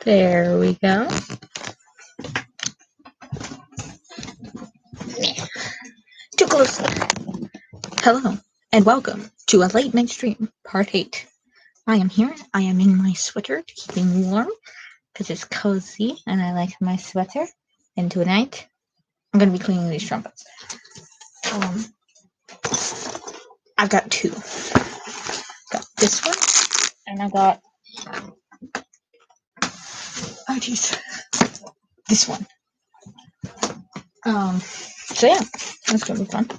There we go. Too close. Hello, and welcome to a late night stream, part 8. I am here. I am in my sweater to keep me warm, because it's cozy, and I like my sweater. And tonight, I'm going to be cleaning these trumpets. I've got two. Got this one, and I got... oh, jeez. This one. So yeah, that's going to be fun.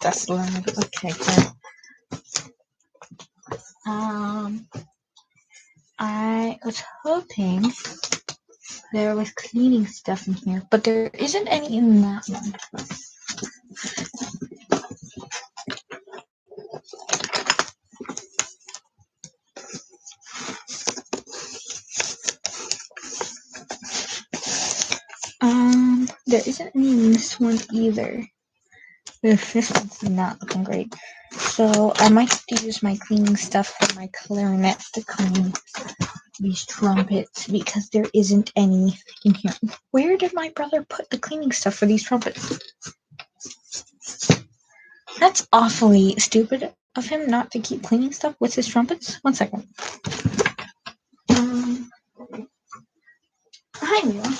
That's loud. Okay, good. I was hoping there was cleaning stuff in here, but there isn't any in that one. There isn't any in this one either. This one's not looking great. So I might have to use my cleaning stuff for my clarinet to clean these trumpets because there isn't any in here. Where did my brother put the cleaning stuff for these trumpets? That's awfully stupid of him not to keep cleaning stuff with his trumpets. 1 second. Hi, Mila.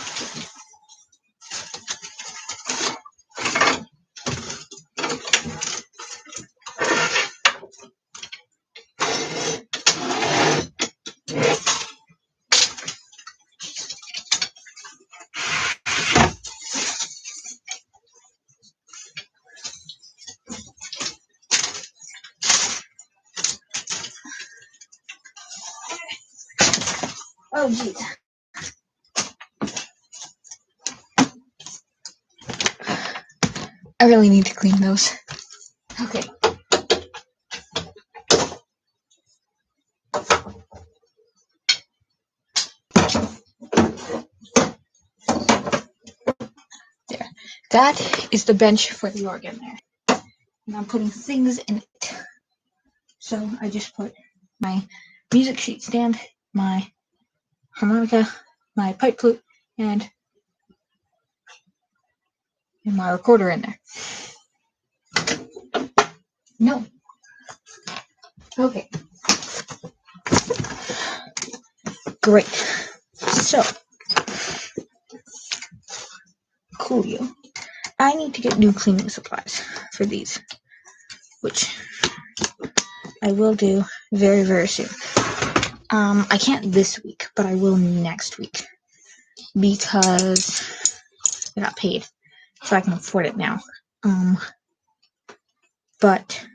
Oh, geez. I really need to clean those. Okay. There. That is the bench for the organ there. And I'm putting things in it. So I just put my music sheet stand, my harmonica, my pipe flute, and my recorder in there. No. Okay. Great. So, coolio. I need to get new cleaning supplies for these, which I will do very, very soon. I can't this week, but I will next week because I got paid, so I can afford it now. But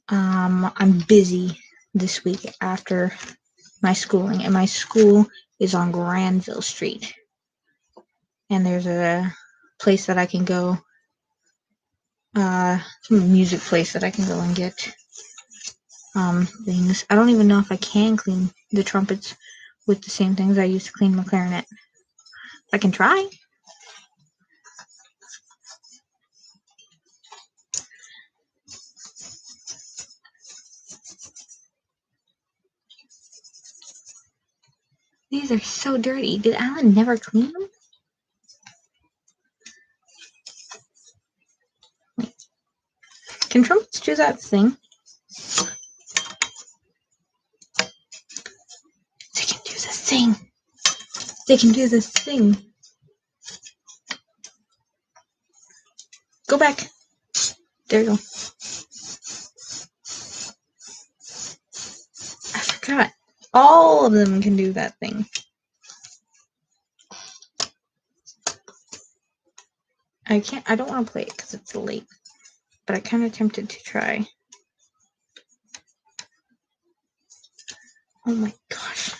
I'm busy this week after my schooling, and my school is on Granville Street, and there's a place that I can go, some music place that I can go and get things. I don't even know if I can clean the trumpets with the same things I used to clean my clarinet. I can try. These are so dirty. Did Alan never clean them? Wait. Can trumpets do that thing? They can do the thing. They can do this thing. Go back. There you go. I forgot. All of them can do that thing. I don't want to play it because it's late. But I kind of tempted to try. Oh my gosh.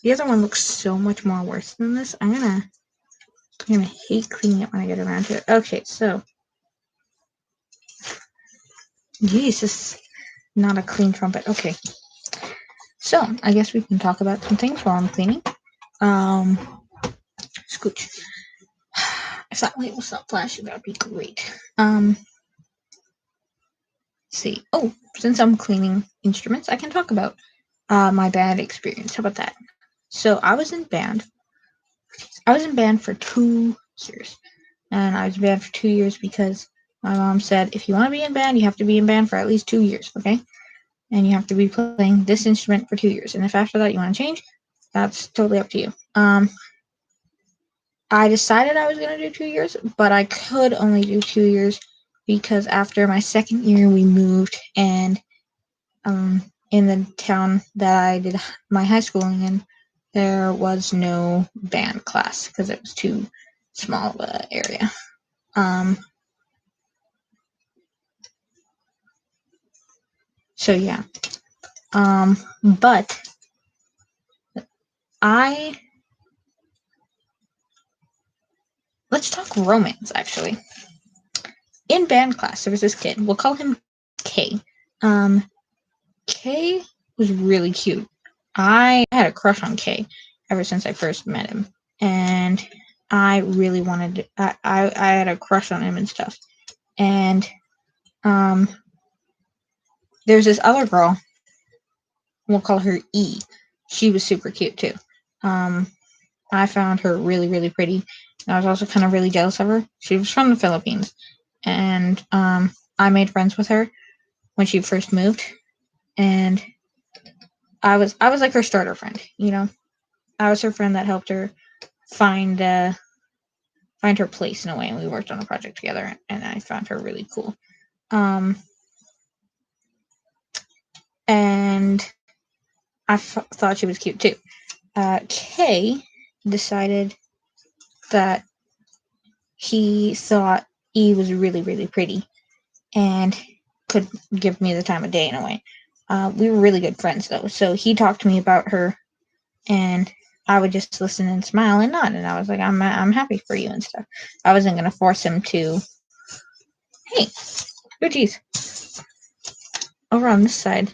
The other one looks so much more worse than this. I'm gonna hate cleaning it when I get around to it. Okay, so. Geez, this is not a clean trumpet. Okay. So, I guess we can talk about some things while I'm cleaning. Scooch. If that light will stop flashing, that would be great. see. Oh, since I'm cleaning instruments, I can talk about my band experience. How about that? So I was in band. I was in band for 2 years, and I was in band for 2 years because my mom said if you want to be in band, you have to be in band for at least 2 years, okay? And you have to be playing this instrument for 2 years. And if after that you want to change, that's totally up to you. I decided I was going to do 2 years, but I could only do 2 years because after my second year, we moved, and in the town that I did my high schooling in, there was no band class because it was too small of an area. So yeah. But let's talk romance, actually. In band class, there was this kid. We'll call him K. K was really cute. I had a crush on K ever since I first met him, and I really wanted. I had a crush on him and stuff. And there's this other girl. We'll call her E. She was super cute too. I found her really, really pretty. And I was also kind of really jealous of her. She was from the Philippines, and I made friends with her when she first moved, and I was like her starter friend, you know. I was her friend that helped her find her place in a way, and we worked on a project together, and I found her really cool. And I thought she was cute too. Kay decided that he thought E was really, really pretty and could give me the time of day in a way. We were really good friends though, so he talked to me about her, and I would just listen and smile and nod, and I was like, I'm happy for you and stuff. I wasn't gonna force him to. Hey, oh geez, over on this side,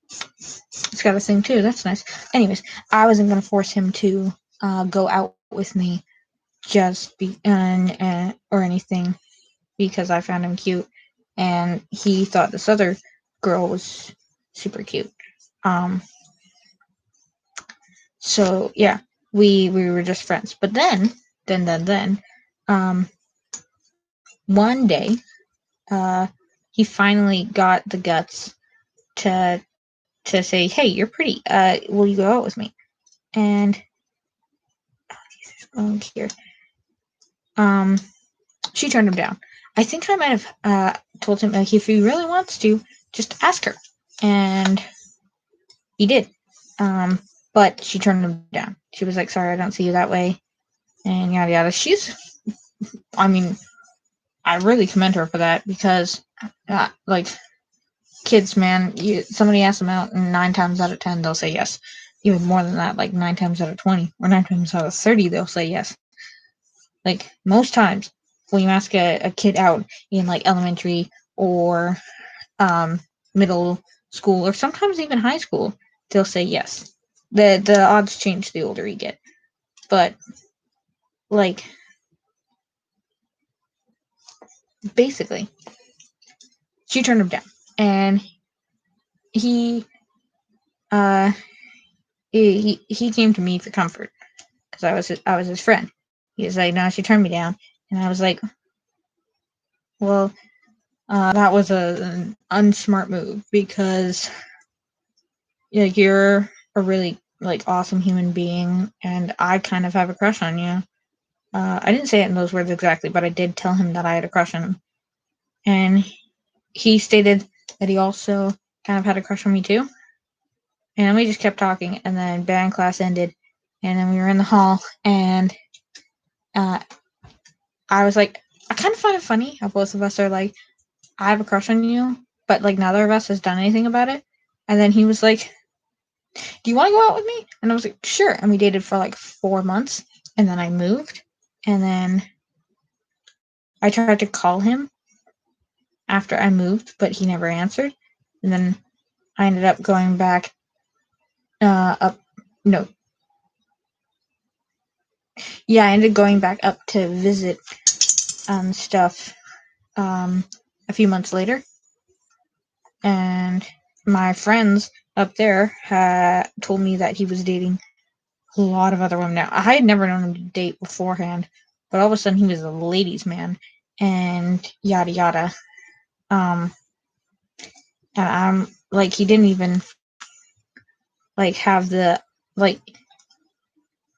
it's got a thing too. That's nice. Anyways, I wasn't gonna force him to go out with me just or anything because I found him cute, and he thought this other girl was super cute. So yeah, we were just friends. But then, one day, he finally got the guts to say, "Hey, you're pretty. Will you go out with me?" And here, she turned him down. I think I might have told him like if he really wants to, just ask her, and he did. But she turned him down. She was like, "Sorry, I don't see you that way," and yada yada. I mean, I really commend her for that because, like, kids, man, somebody asks them out, and 9 times out of 10 they'll say yes. Even more than that, like 9 times out of 20 or 9 times out of 30 they'll say yes. Like most times when you ask a kid out in like elementary or middle school or sometimes even high school, they'll say yes. The odds change the older you get, but like basically, she turned him down, and he came to me for comfort because I was his friend. He was like, "No, she turned me down," and I was like, "Well, that was an unsmart move because like you're a really like awesome human being, and I kind of have a crush on you." I didn't say it in those words exactly, but I did tell him that I had a crush on him, and he stated that he also kind of had a crush on me too. And then we just kept talking, and then band class ended, and then we were in the hall, and I was like, I kind of find it funny how both of us are like, I have a crush on you, but like neither of us has done anything about it. And then he was like, do you want to go out with me? And I was like, sure. And we dated for like 4 months, and then I moved, and then I tried to call him after I moved, but he never answered. And then I ended up going back up. No. Yeah, I ended up going back up to visit stuff a few months later. and my friends up there had told me that he was dating a lot of other women. Now, I had never known him to date beforehand, but all of a sudden he was a ladies' man, and yada yada. And I'm like, he didn't even like have like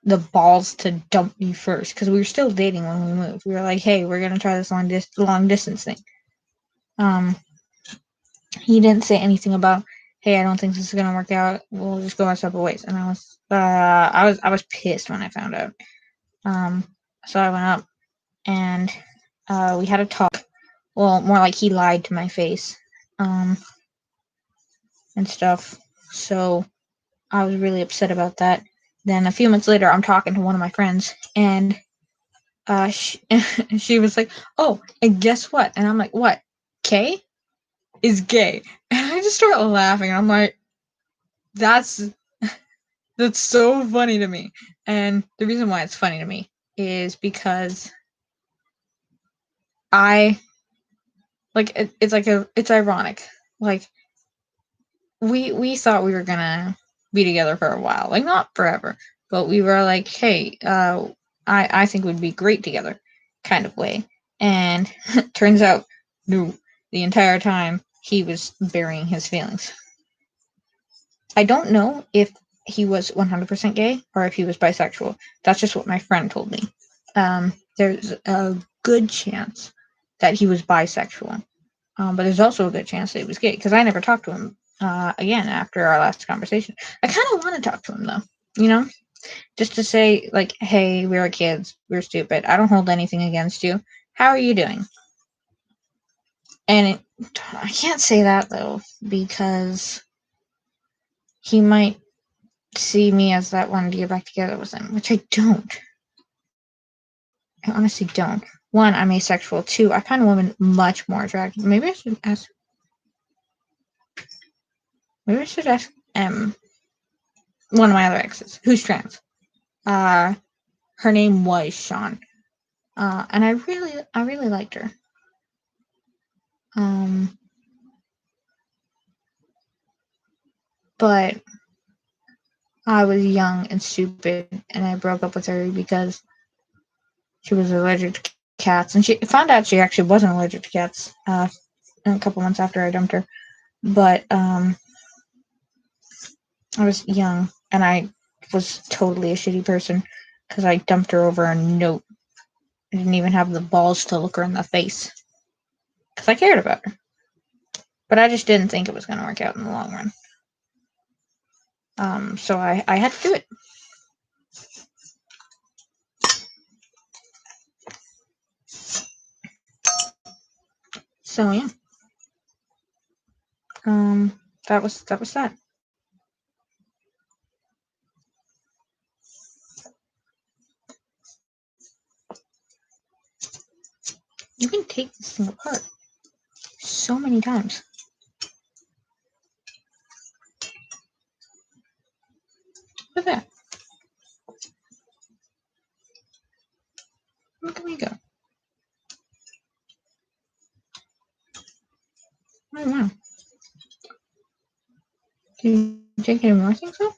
the balls to dump me first, because we were still dating when we moved. We were like, hey, we're gonna try this long distance thing. He didn't say anything about, hey, I don't think this is gonna work out. We'll just go our separate ways. And I was pissed when I found out. So I went up and we had a talk. Well, more like he lied to my face, and stuff. So I was really upset about that. Then a few months later, I'm talking to one of my friends, and she was like, "Oh, and guess what?" And I'm like, "What? Kay is gay." And I just start laughing. I'm like, "That's so funny to me." And the reason why it's funny to me is because I like it's ironic. Like we thought we were gonna be together for a while, like not forever, but we were like, hey, I think we'd be great together, kind of way. And turns out, no, the entire time he was burying his feelings. I don't know if he was 100% gay or if he was bisexual. That's just what my friend told me. There's a good chance that he was bisexual, but there's also a good chance that he was gay, because I never talked to him again after our last conversation. I kind of want to talk to him though, just to say, like, hey, we were kids, we were stupid. I don't hold anything against you. How are you doing? And I can't say that though, because he might see me as that one to get back together with him, which I don't. I honestly don't. One, I'm asexual. Two, I find women much more attractive. Maybe I should ask. Maybe I should ask one of my other exes, who's trans. Her name was Sean, and I really liked her. But I was young and stupid, and I broke up with her because she was allergic to cats, and she found out she actually wasn't allergic to cats a couple months after I dumped her. But I was young, and I was totally a shitty person because I dumped her over a note. I didn't even have the balls to look her in the face because I cared about her. But I just didn't think it was going to work out in the long run. So I had to do it. So yeah. That was that. You can take this thing apart so many times. Look at that. Look at me go. Oh wow. Did you take any more things off?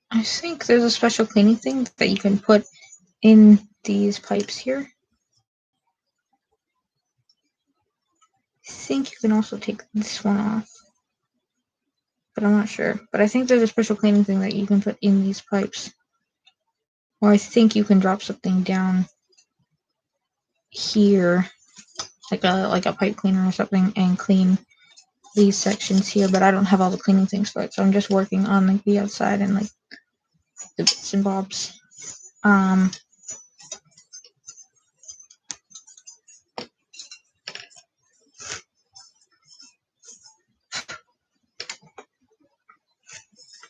I think there's a special cleaning thing that you can put in these pipes here. I think you can also take this one off, but I'm not sure. But I think there's a special cleaning thing that you can put in these pipes. Or I think you can drop something down here, like a pipe cleaner or something, and clean these sections here. But I don't have all the cleaning things for it, so I'm just working on like the outside and like the bits and bobs.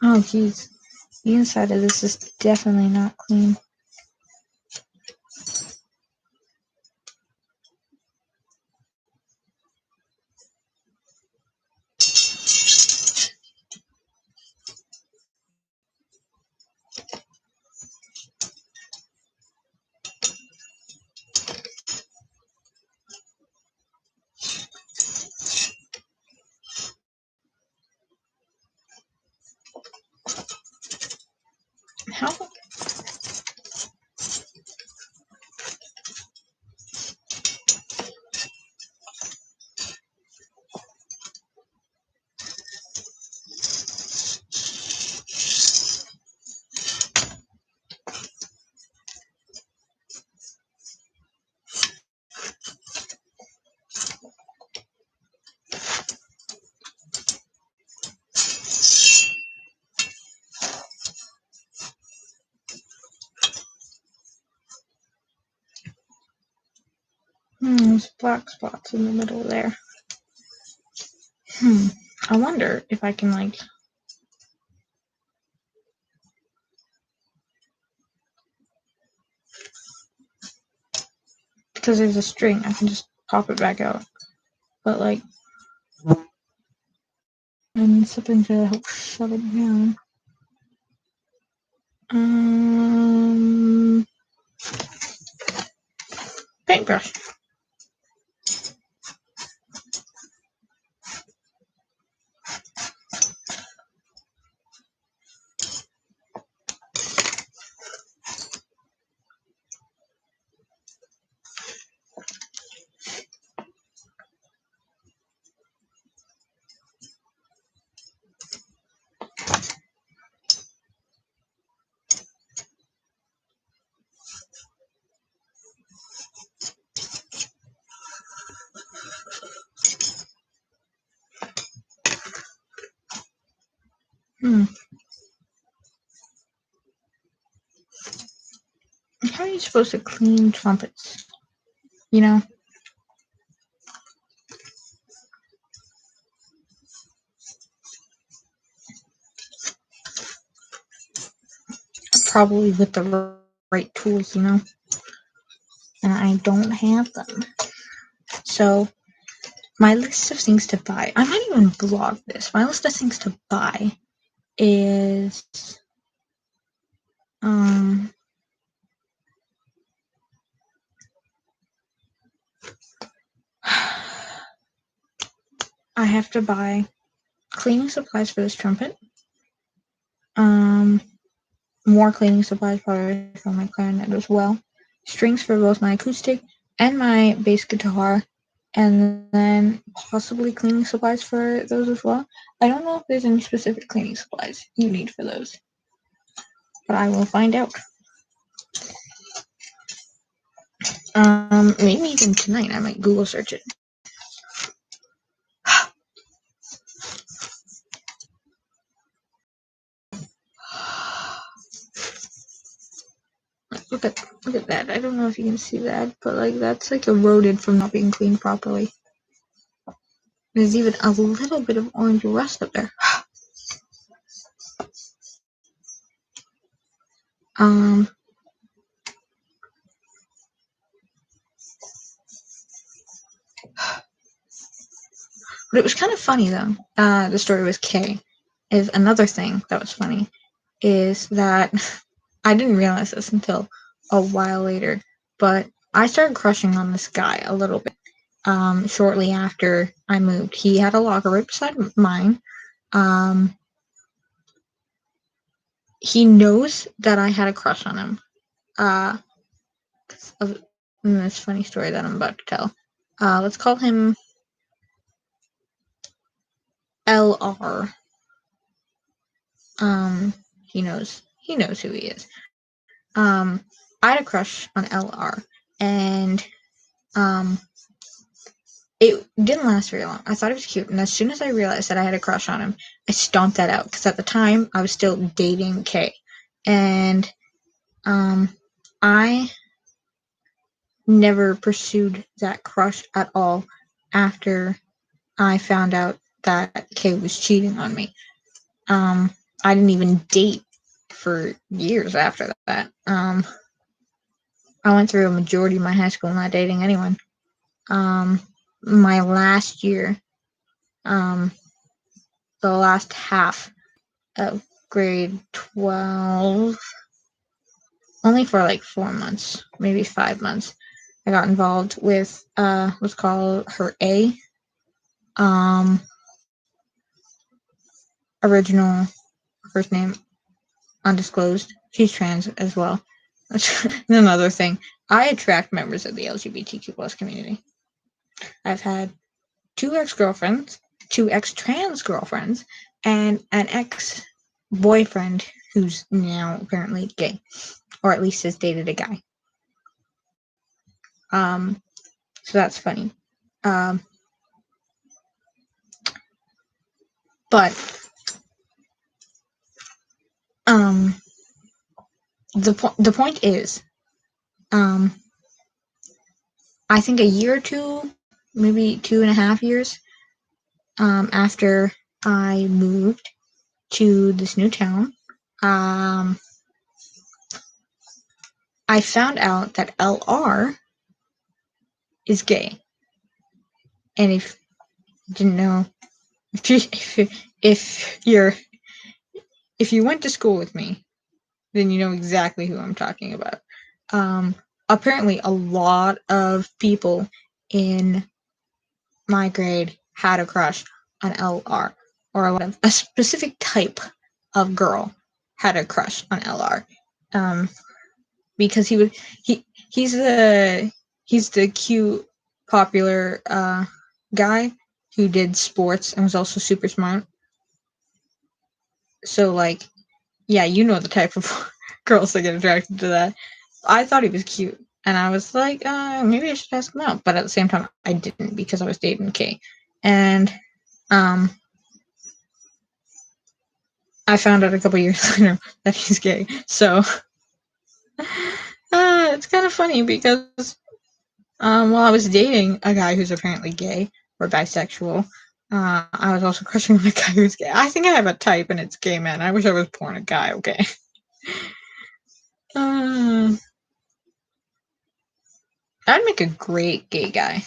Oh geez, the inside of this is definitely not clean. There's black spots in the middle there. I wonder if I can, like... Because there's a string, I can just pop it back out. But, like... I need something to help shut it down. Paintbrush. How are you supposed to clean trumpets? You know? Probably with the right tools, you know? And I don't have them. So, my list of things to buy, I might even blog this. My list of things to buy is, I have to buy cleaning supplies for this trumpet, more cleaning supplies probably for my clarinet as well, strings for both my acoustic and my bass guitar, and then possibly cleaning supplies for those as well. I don't know if there's any specific cleaning supplies you need for those, but I will find out. Maybe even tonight I might Google search it. Look at that. I don't know if you can see that, but like that's like eroded from not being cleaned properly. There's even a little bit of orange rust up there. But it was kind of funny though. The story with Kay is another thing that was funny is that I didn't realize this until a while later, but I started crushing on this guy a little bit. Shortly after I moved, he had a locker right beside mine. He knows that I had a crush on him. Of this funny story that I'm about to tell. Let's call him LR. He knows who he is. I had a crush on LR, and it didn't last very long. I thought it was cute, and as soon as I realized that I had a crush on him, I stomped that out, because at the time, I was still dating Kay, and I never pursued that crush at all after I found out that Kay was cheating on me. I didn't even date for years after that. I went through a majority of my high school not dating anyone. My last year, the last half of grade 12, only for like 4 months, maybe 5 months, I got involved with what's called her A. Original first name undisclosed. She's trans as well. That's another thing. I attract members of the LGBTQ plus community. I've had 2 ex-girlfriends, 2 ex-trans girlfriends, and an ex-boyfriend who's now apparently gay, or at least has dated a guy. So that's funny. But the point is, I think a year or two, maybe 2.5 years, after I moved to this new town, I found out that LR is gay. And if you didn't know, if you went to school with me, then you know exactly who I'm talking about. Apparently, a lot of people in my grade had a crush on LR, or a specific type of girl had a crush on LR, because he's the cute, popular guy who did sports and was also super smart. So, like, yeah, you know the type of girls that get attracted to that. I thought he was cute, and I was like, maybe I should ask him out. But at the same time, I didn't, because I was dating Kay, and I found out a couple years later that he's gay. So it's kind of funny because while I was dating a guy who's apparently gay or bisexual, I was also crushing on a guy who's gay. I think I have a type, and it's gay men. I wish I was born a guy. Okay. I'd make a great gay guy.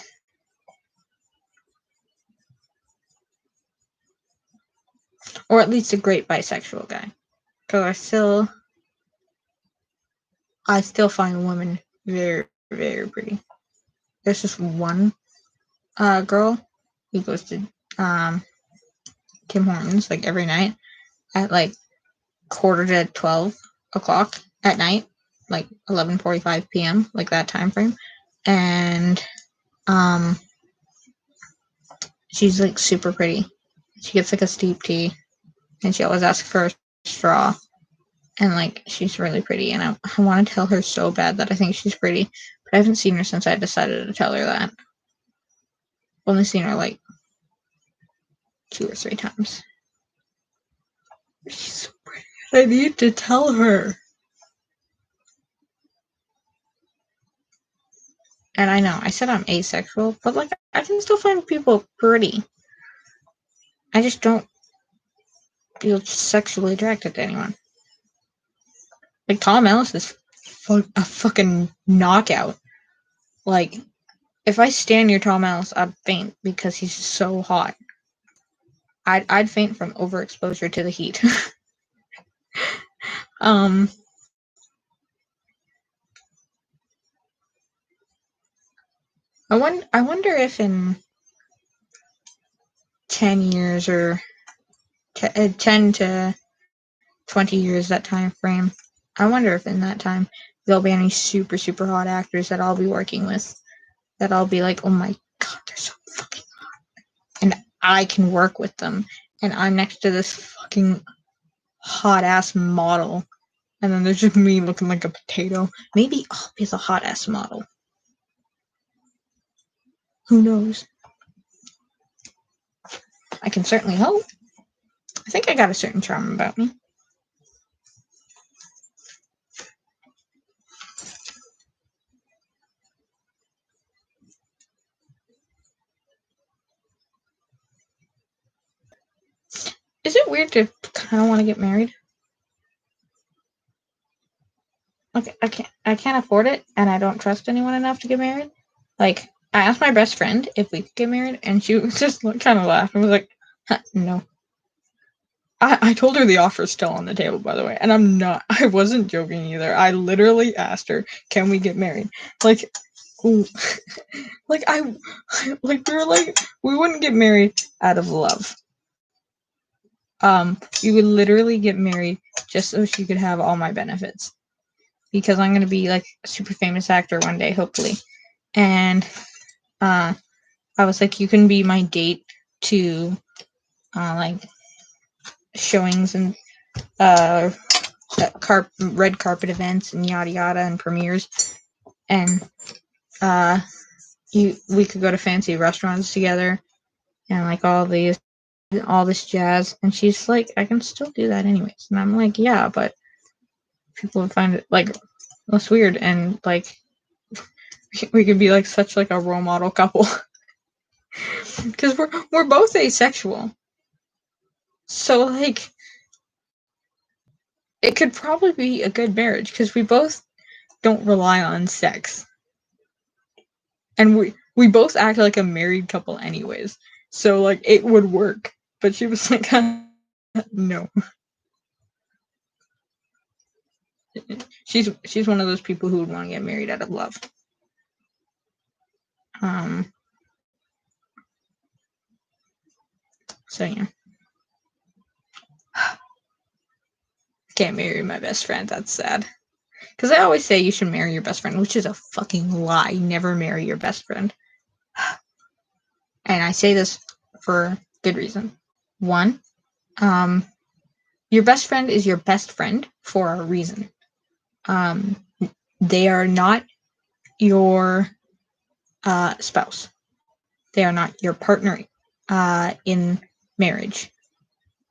Or at least a great bisexual guy. Because I still find women very, very pretty. There's just one girl who goes to Tim Hortons like every night at like 11:45 o'clock at night, like 11:45 p.m., like that time frame. And she's like super pretty. She gets like a steep tea, and she always asks for a straw. And like, she's really pretty, and I want to tell her so bad that I think she's pretty, but I haven't seen her since I decided to tell her that. I've only seen her like 2 or 3 times. She's so pretty. I need to tell her. And I know I said I'm asexual, but like, I can still find people pretty. I just don't feel sexually attracted to anyone. Like, Tom Ellis is a fucking knockout. Like, if I stand near Tom Ellis, I'd faint because he's so hot. I'd faint from overexposure to the heat. I wonder if in 10 years or 10 to 20 years, that time frame, I wonder if in that time there'll be any super, super hot actors that I'll be working with, that I'll be like, oh my god, they're so fucking hot. And I can work with them. And I'm next to this fucking hot ass model. And then there's just me looking like a potato. Maybe I'll be the hot ass model. Who knows? I can certainly hope. I think I got a certain charm about me. Is it weird to kind of want to get married? Like, I can't afford it, and I don't trust anyone enough to get married. Like, I asked my best friend if we could get married, and she was just kind of laughed and was like, no. I told her the offer's still on the table, by the way, and I wasn't joking either. I literally asked her, can we get married? Like, like we wouldn't get married out of love. We would literally get married just so she could have all my benefits. Because I'm going to be like a super famous actor one day, hopefully. And I was like, you can be my date to like showings and red carpet events and yada yada and premieres. And we could go to fancy restaurants together and like all this jazz. And she's like, I can still do that anyways. And I'm like, yeah, but people would find it like less weird, and like We could be like such like a role model couple. Because we're both asexual. So like it could probably be a good marriage because we both don't rely on sex. And we both act like a married couple anyways. So like it would work. But she was like no. She's one of those people who would want to get married out of love. So yeah. Can't marry my best friend, that's sad. Because I always say you should marry your best friend, which is a fucking lie. Never marry your best friend. And I say this for good reason. One, your best friend is your best friend for a reason. They are not your spouse. They are not your partner in marriage.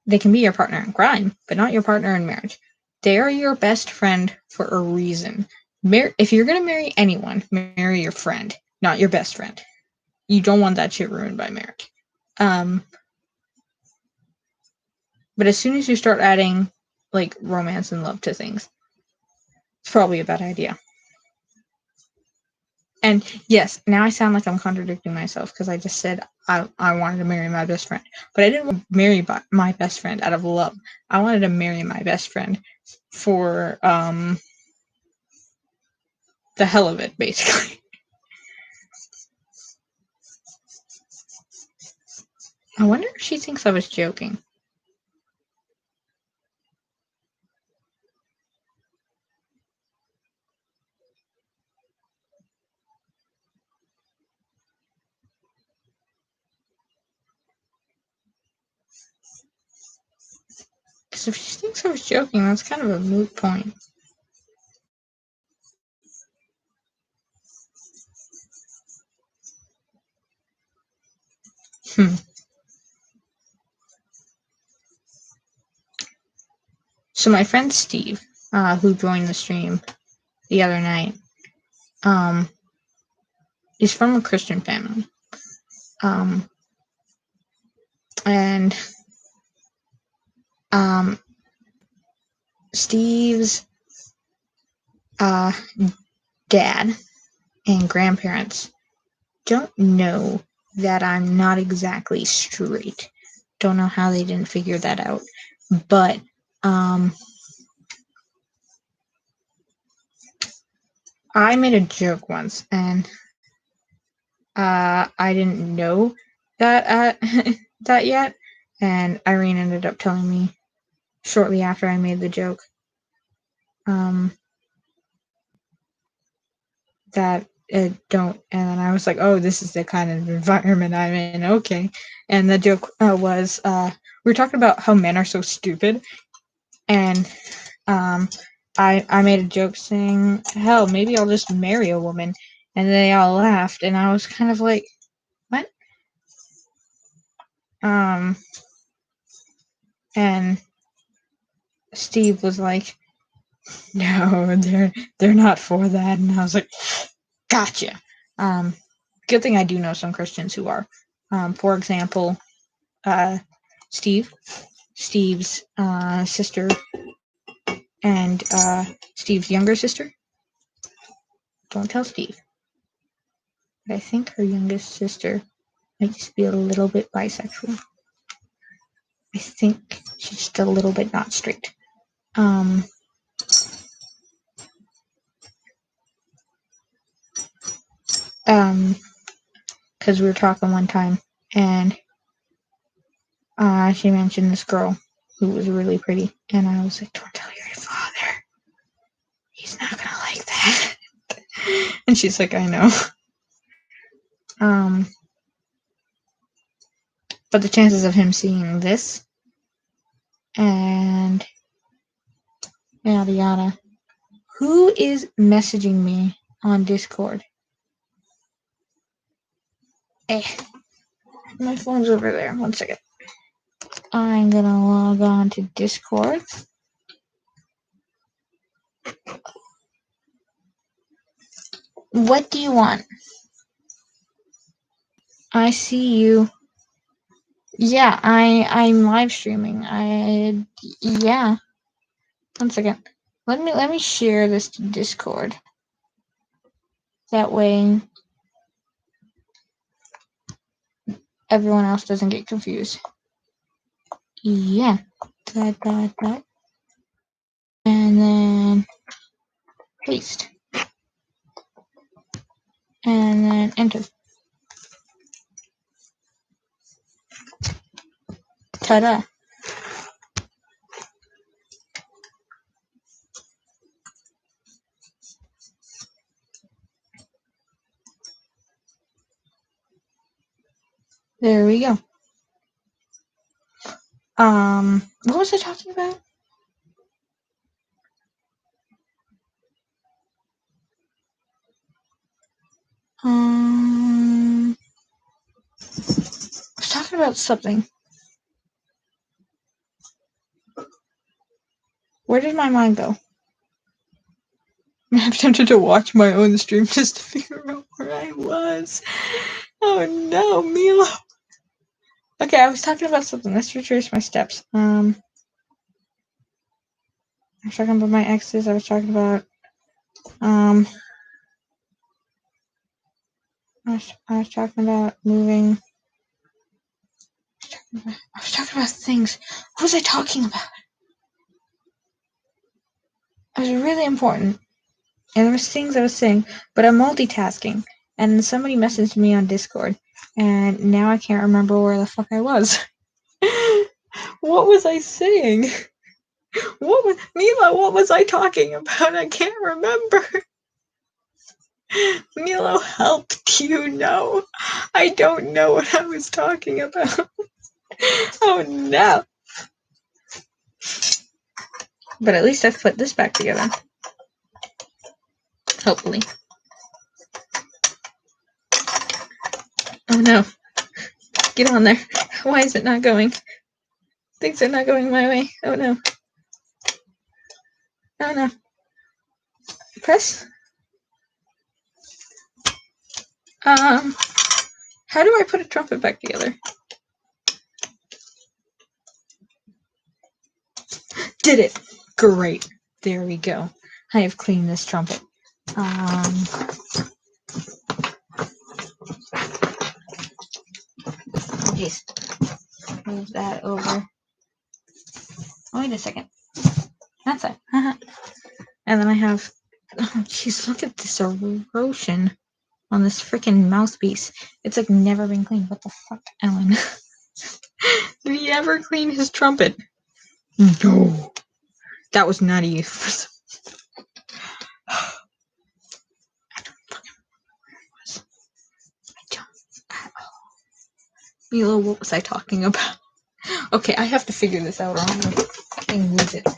They can be your partner in crime, but not your partner in marriage. They are your best friend for a reason. If you're going to marry anyone, marry your friend, not your best friend. You don't want that shit ruined by marriage. But as soon as you start adding like romance and love to things, it's probably a bad idea. And yes, now I sound like I'm contradicting myself because I just said I wanted to marry my best friend. But I didn't want to marry my best friend out of love. I wanted to marry my best friend for the hell of it, basically. I wonder if she thinks I was joking. Because if she thinks I was joking, that's kind of a moot point. So my friend Steve, who joined the stream the other night, is from a Christian family. And Steve's dad and grandparents don't know that I'm not exactly straight. Don't know how they didn't figure that out. But I made a joke once, and I didn't know that that yet, and Irene ended up telling me shortly after I made the joke that it don't, and then I was like, oh, this is the kind of environment I'm in, okay. And the joke was we were talking about how men are so stupid, and I made a joke saying, hell, maybe I'll just marry a woman, and they all laughed, and I was kind of like, what? And Steve was like, no, they're not for that, and I was like, gotcha. Good thing I do know some Christians who are. For example, Steve's sister and Steve's younger sister. Don't tell Steve. But I think her youngest sister might just be a little bit bisexual. I think she's just a little bit not straight. Because we were talking one time, and she mentioned this girl who was really pretty, and I was like, don't tell your father. He's not gonna like that. And she's like, I know. But the chances of him seeing this and yada yada. Who is messaging me on Discord? My phone's over there. 1 second. I'm gonna log on to Discord. What do you want? I see you. Yeah, I'm live streaming. Yeah. 1 second. Let me share this to Discord. That way everyone else doesn't get confused. Yeah. That. And then paste. And then enter. Ta-da. There we go. What was I talking about? I was talking about something. Where did my mind go? I'm tempted to watch my own stream just to figure out where I was. Oh no, Milo. Okay, I was talking about something. Let's retrace my steps. I was talking about my exes. I was talking about I was talking about moving. I was talking about things. What was I talking about? It was really important. And there was things I was saying, but I'm multitasking. And somebody messaged me on Discord, and now I can't remember where the fuck I was. What was I saying? Milo, what was I talking about? I can't remember. Milo, help. Do you know? I don't know what I was talking about. Oh no. But at least I've put this back together. Hopefully. Oh no. Get on there. Why is it not going? Things are not going my way. Oh no. Oh no. Press. How do I put a trumpet back together? Did it! Great. There we go. I have cleaned this trumpet. Just move that over. Oh, wait a second. That's it. And then I have. Oh, jeez, look at this erosion on this freaking mouthpiece. It's like never been cleaned. What the fuck, Alan? Did he ever clean his trumpet? No. That was not a euphemism. I don't fucking remember where I was. I don't at all. Milo, what was I talking about? Okay, I have to figure this out or I'm gonna fucking lose it.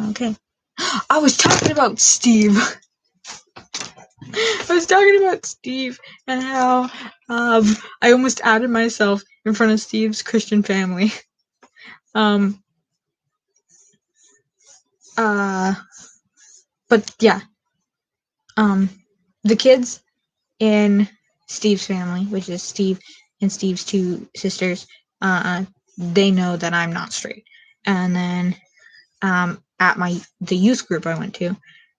Okay. I was talking about Steve. I was talking about Steve and how I almost outed myself in front of Steve's Christian family. But yeah. The kids in Steve's family, which is Steve and Steve's two sisters, they know that I'm not straight. And then at the youth group I went to,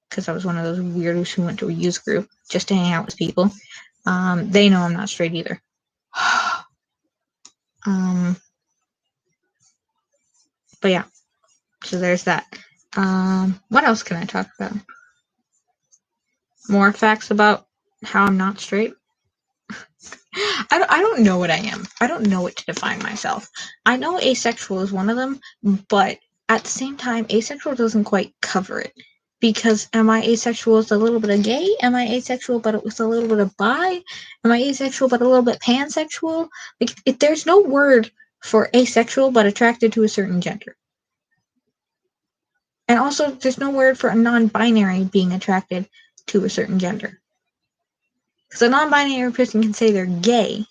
because I was one of those weirdos who went to a youth group just to hang out with people, they know I'm not straight either. But yeah, so there's that. What else can I talk about? More facts about how I'm not straight? I don't know what I am. I don't know what to define myself. I know asexual is one of them, but at the same time, asexual doesn't quite cover it. Because am I asexual with a little bit of gay? Am I asexual but with a little bit of bi? Am I asexual but a little bit pansexual? Like, there's no word for asexual but attracted to a certain gender. And also, there's no word for a non-binary being attracted to a certain gender. Because a non-binary person can say they're gay,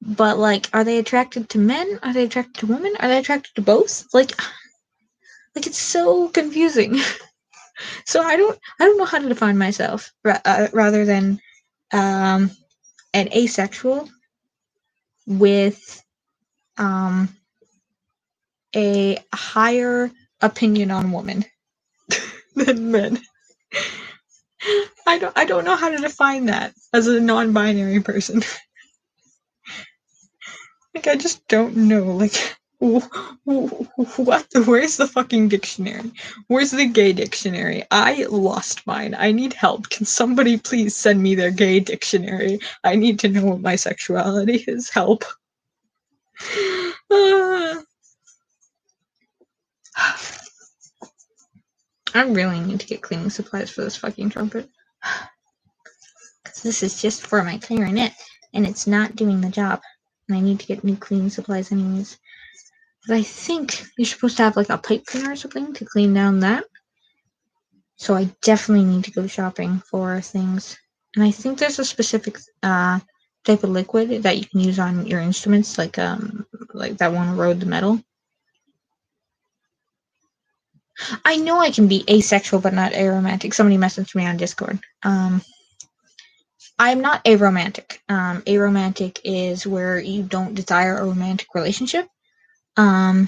but, like, are they attracted to men? Are they attracted to women? Are they attracted to both? Like it's so confusing. So I don't know how to define myself rather than an asexual with a higher opinion on women than men. I don't know how to define that as a non-binary person. Like, I just don't know. Like, what? Where's the fucking dictionary? Where's the gay dictionary? I lost mine. I need help. Can somebody please send me their gay dictionary? I need to know what my sexuality is. Help. I really need to get cleaning supplies for this fucking trumpet. Because this is just for my clarinet, and it's not doing the job. And I need to get new cleaning supplies anyways. But I think you're supposed to have like a pipe cleaner or something to clean down that. So I definitely need to go shopping for things. And I think there's a specific type of liquid that you can use on your instruments, like that won't erode the metal. I know I can be asexual but not aromantic. Somebody messaged me on Discord. I'm not aromantic. Aromantic is where you don't desire a romantic relationship. But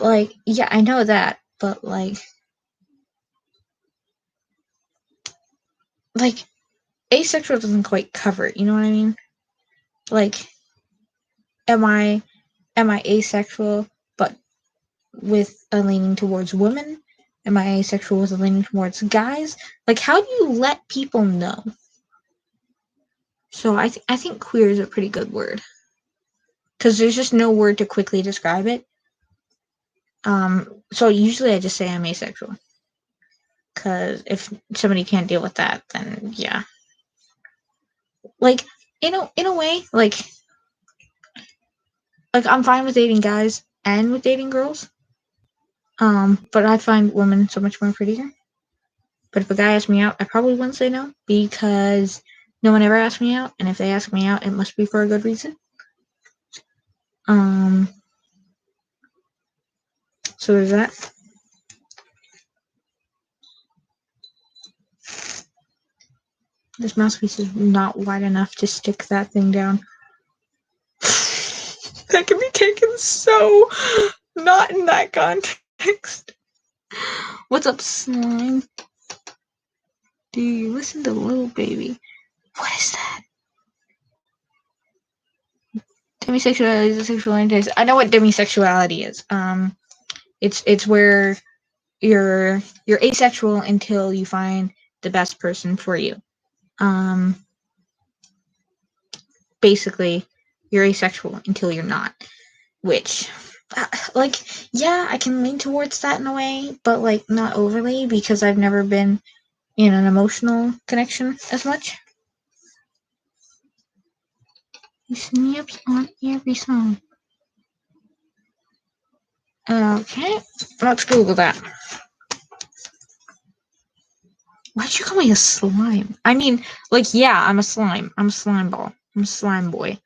like, yeah, I know that. But like asexual doesn't quite cover it. You know what I mean? Like, am I asexual but with a leaning towards women? Am I asexual with a leaning towards guys? Like, how do you let people know? So I think queer is a pretty good word. Because there's just no word to quickly describe it. So usually I just say I'm asexual. Because if somebody can't deal with that, then yeah. Like, in a way, like I'm fine with dating guys and with dating girls. But I find women so much more prettier. But if a guy asked me out, I probably wouldn't say no because no one ever asked me out, and if they ask me out, it must be for a good reason. So there's that. This mouthpiece is not wide enough to stick that thing down. That can be taken so not in that context. What's up, slime? Do you listen to Little Baby? What is that? Demisexuality is a sexual orientation. I know what demisexuality is. It's where you're asexual until you find the best person for you. Basically, you're asexual until you're not. Which, like, yeah, I can lean towards that in a way, but like not overly because I've never been in an emotional connection as much. He snaps on every song. Okay, let's Google that. Why'd you call me a slime? I mean, like, yeah, I'm a slime. I'm a slime ball. I'm a slime boy.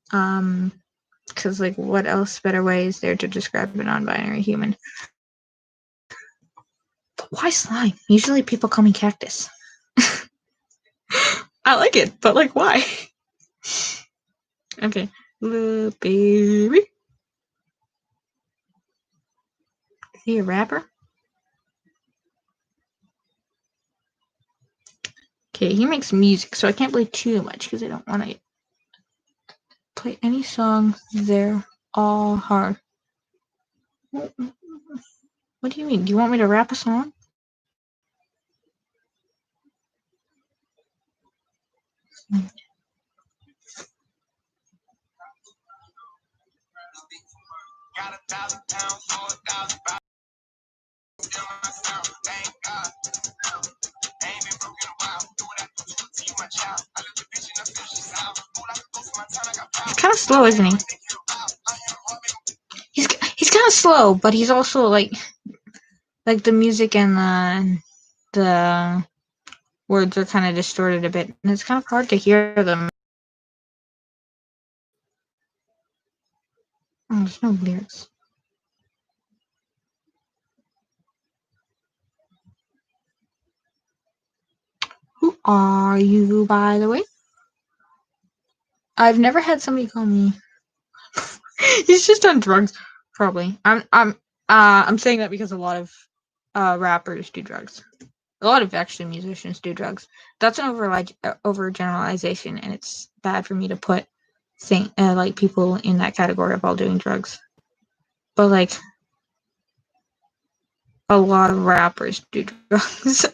Because, like, what else better way is there to describe a non-binary human? But why slime? Usually people call me cactus. I like it, but, like, why? Okay. Little baby. Is he a rapper? Okay, he makes music, so I can't play too much because I don't want to play any songs. They're all hard. What do you mean? Do you want me to rap a song? He's kind of slow, isn't he? He's kind of slow, but he's also like the music and the words are kind of distorted a bit, and it's kind of hard to hear them. Oh, there's no lyrics. are you, by the way? I've never had somebody call me. He's just on drugs, probably. I'm saying that because a lot of rappers do drugs. A lot of actually musicians do drugs. That's an overgeneralization, and it's bad for me to put like people in that category of all doing drugs. But like a lot of rappers do drugs.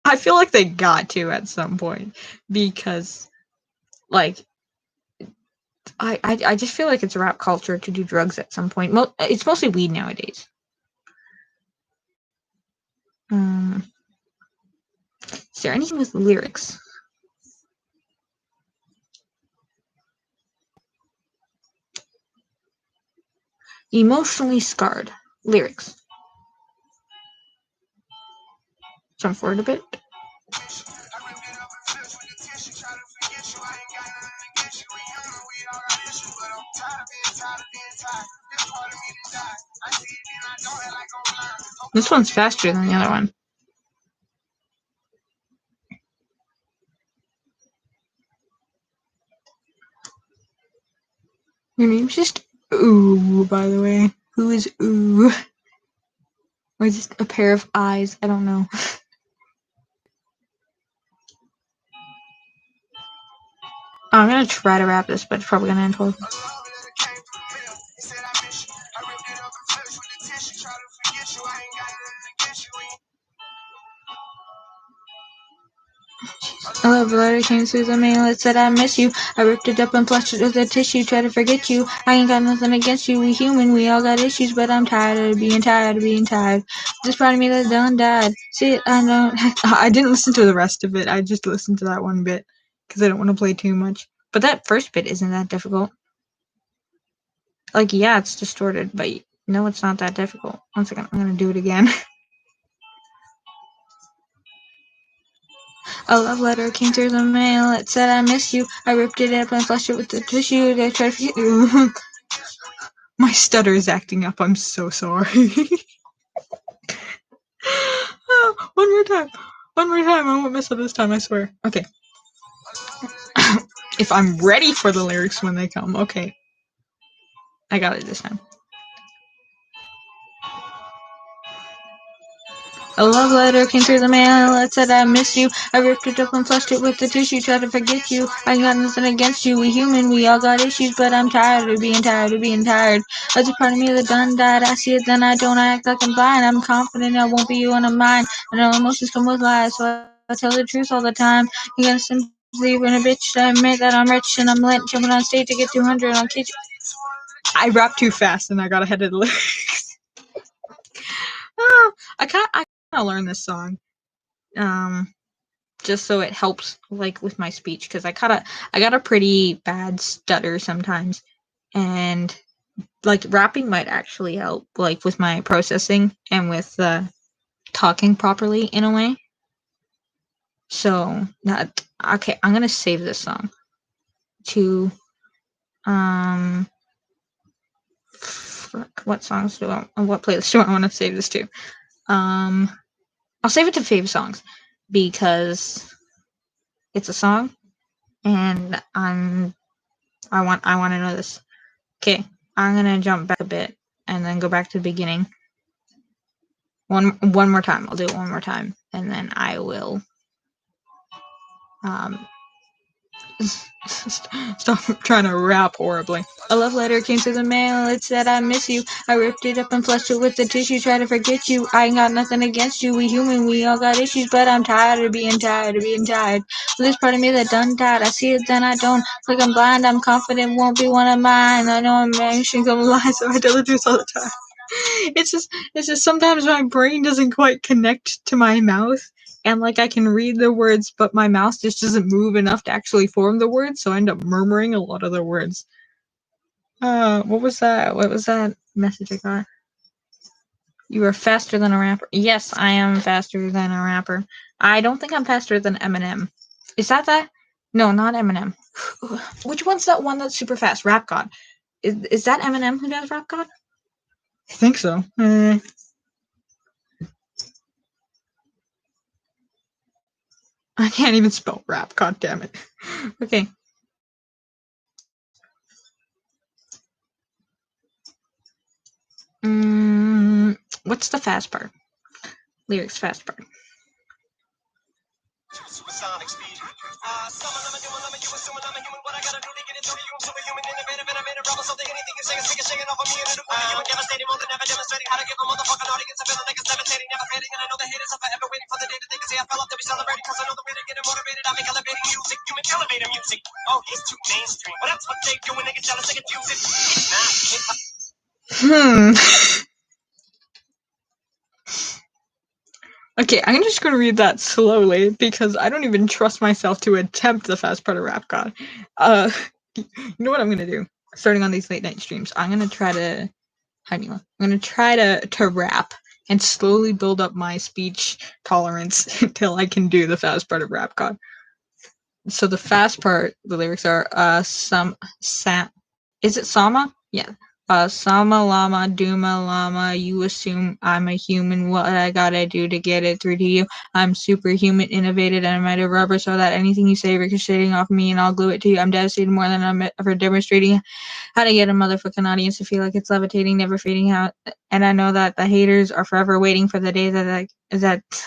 I feel like they got to at some point because like I just feel like it's rap culture to do drugs at some point. It's mostly weed nowadays. Is there anything with lyrics? Emotionally scarred. Lyrics. Jump forward a bit. This one's faster than the other one. Your name's just Ooh, by the way. Who is Ooh? Or just a pair of eyes? I don't know. I'm gonna try to wrap this, but it's probably gonna end well. A love letter came through the mail. It said I miss you. I ripped it up and flushed it with a tissue. Try to forget you. I ain't got nothing against you. We human. We all got issues, but I'm tired of being tired of being tired. This part of me that done died. See, I know. I didn't listen to the rest of it. I just listened to that one bit because I don't want to play too much. But that first bit isn't that difficult. Like, yeah, it's distorted, but no, it's not that difficult. One second, I'm gonna do it again. A love letter came through the mail. It said I miss you. I ripped it up and flushed it with the tissue. They tried to forget you. My stutter is acting up. I'm so sorry. One more time. One more time. I won't mess up this time, I swear. Okay. If I'm ready for the lyrics when they come. Okay. I got it this time. A love letter came through the mail. It said I miss you. I ripped it up and flushed it with the tissue. Tried to forget you. I got nothing against you. We human. We all got issues, but I'm tired of being tired of being tired. There's a part of me that done died. I see it, then I don't. I act like I'm blind. I'm confident I won't be one of mine. I know emotions come with lies, so I tell the truth all the time. You gotta simply when a bitch to admit that I'm rich and I'm lit. Jumping on stage to get 200 on kitchen. I rap too fast and I got ahead of the lyrics. I kind of learned this song. Just so it helps like with my speech because I got a pretty bad stutter sometimes, and like rapping might actually help like with my processing and with talking properly in a way. So that okay, I'm gonna save this song to what songs do I what playlist do I want to save this to? I'll save it to fave songs because it's a song and I want to know this. Okay, I'm gonna jump back a bit and then go back to the beginning. One more time. I'll do it one more time, and then I will stop trying to rap horribly. A love letter came through the mail. It said I miss you. I ripped it up and flushed it with the tissue. Try to forget you. I ain't got nothing against you. We human. We all got issues, but I'm tired of being tired of being tired. There's part of me that done died. I see it, then I don't. Like I'm blind. I'm confident. Won't be one of mine. I know I'm managing to lie, so I tell the truth all the time. It's just sometimes my brain doesn't quite connect to my mouth, and like I can read the words, but my mouth just doesn't move enough to actually form the words, so I end up murmuring a lot of the words. What was that? What was that message I got? You are faster than a rapper. Yes, I am faster than a rapper. I don't think I'm faster than Eminem. Is that? No, not Eminem. Which one's that one that's super fast? Rap God. Is that Eminem who does Rap God? I think so. I can't even spell rap, god damn it. Okay. What's the fast part? Lyrics fast part. Supersonic speed. Anything you say is shaking off of me. I'm devastating, more than ever demonstrating how to give a motherfucking audience a feeling like it's levitating, never fading. And I know the haters are forever waiting for the day that they can say I fell off to be celebrating. Cause I know the way to get motivated. I make elevating music. You make elevator music. Oh, he's too mainstream. Well, that's what they do when they get jealous. They confuse it. It's not. Okay, I'm just gonna read that slowly because I don't even trust myself to attempt the fast part of Rap God. You know what I'm gonna do? Starting on these late night streams, I'm gonna try to rap and slowly build up my speech tolerance until I can do the fast part of Rap God. So the fast part, the lyrics are is it Sama? Yeah. Sama Lama Duma Lama, you assume I'm a human. What I gotta do to get it through to you? I'm superhuman, innovative, and I'm made of rubber, so that anything you say ricocheting off me and I'll glue it to you. I'm devastated more than I'm ever demonstrating how to get a motherfucking audience to feel like it's levitating, never fading out. And I know that the haters are forever waiting for the day that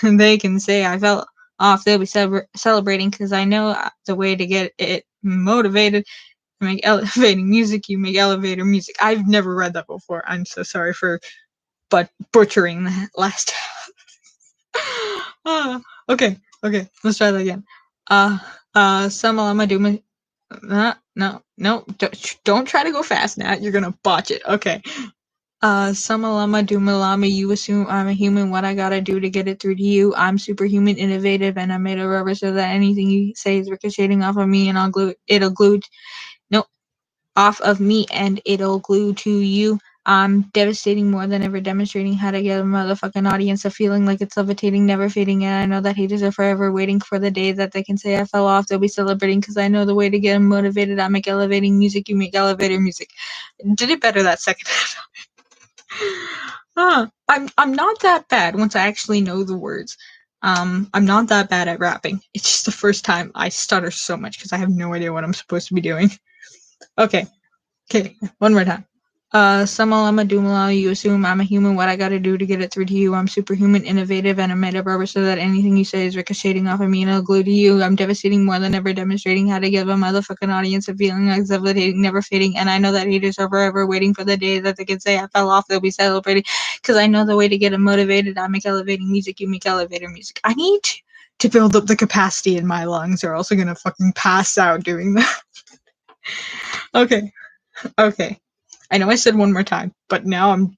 they can say I fell off. They'll be celebrating because I know the way to get it motivated. Make elevating music, you make elevator music. I've never read that before. I'm so sorry for butchering that last. Okay, let's try that again. Samalama Duma. No, don't try to go fast, Nat. You're gonna botch it. Okay. Samalama Dumalama, you assume I'm a human. What I gotta do to get it through to you? I'm superhuman, innovative, and I'm made of rubber, so that anything you say is ricocheting off of me, and it'll glue. Nope. Off of me and it'll glue to you. I'm devastating more than ever, demonstrating how to get a motherfucking audience a feeling like it's levitating, never fading. And I know that haters are forever waiting for the day that they can say I fell off. They'll be celebrating because I know the way to get them motivated. I make elevating music, you make elevator music. Did it better that second. I'm not that bad once I actually know the words. I'm not that bad at rapping. It's just the first time I stutter so much because I have no idea what I'm supposed to be doing. Okay, one more time. Samalama Dumala, you assume I'm a human. What I gotta do to get it through to you? I'm superhuman, innovative, and I'm made of rubber, so that anything you say is ricocheting off of me and it'll glue to you. I'm devastating more than ever, demonstrating how to give a motherfucking audience a feeling like levitating, never fading. And I know that haters are forever waiting for the day that they can say I fell off. They'll be celebrating because I know the way to get them motivated. I make elevating music, you make elevator music. I need to build up the capacity in my lungs, or else I'm gonna fucking pass out doing that. Okay. I know I said one more time, but now I'm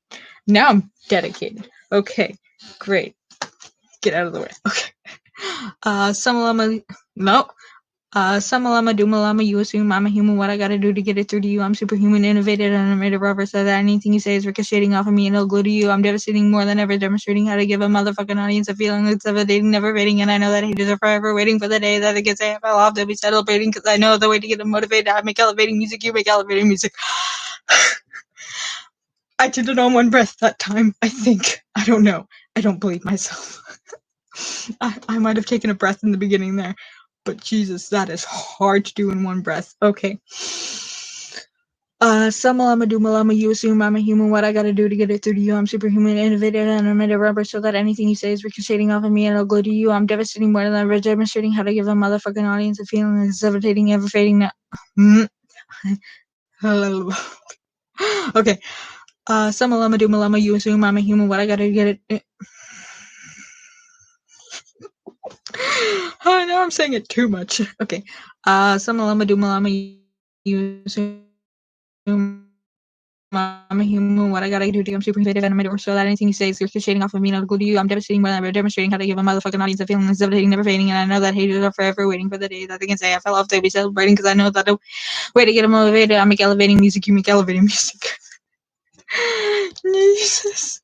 dedicated. Okay, great. Get out of the way. Okay. Samalama, no. Samalama Dumalama, you assume I'm a human. What I gotta do to get it through to you? I'm superhuman, innovative, and I'm made of rubber, so that anything you say is ricocheting off of me and it'll glue to you. I'm devastating more than ever, demonstrating how to give a motherfucking audience a feeling that's levitating, never fading. And I know that haters are forever waiting for the day that they can say I fell off. They'll be celebrating because I know the way to get them motivated. I make elevating music, you make elevating music. I did it on one breath that time, I think. I don't know. I don't believe myself. I might have taken a breath in the beginning there, but Jesus, that is hard to do in one breath. Okay. Samalama Dumalama, you assume I'm a human. What I gotta do to get it through to you? I'm superhuman, innovative, and I'm made of rubber, so that anything you say is ricocheting off of me and it'll glue to you. I'm devastating more than ever, demonstrating how to give a motherfucking audience a feeling like it's levitating, ever fading now. Okay. Samalama Dumalama, you assume I'm a human. What I gotta get it. Oh, now I'm saying it too much. Okay. Samalama Dumalama, you assume I'm a human. What I gotta do to I'm super creative and I'm made so that anything you say is ricocheting off of me and I'll glue to you. I'm devastating more than ever, demonstrating how to give a motherfucking audience a feeling that's levitating, never fading. And I know that haters are forever waiting for the day that they can say I fell off. They'll be celebrating because I know that the way to get them motivated, I make elevating music, you make elevating music. Jesus.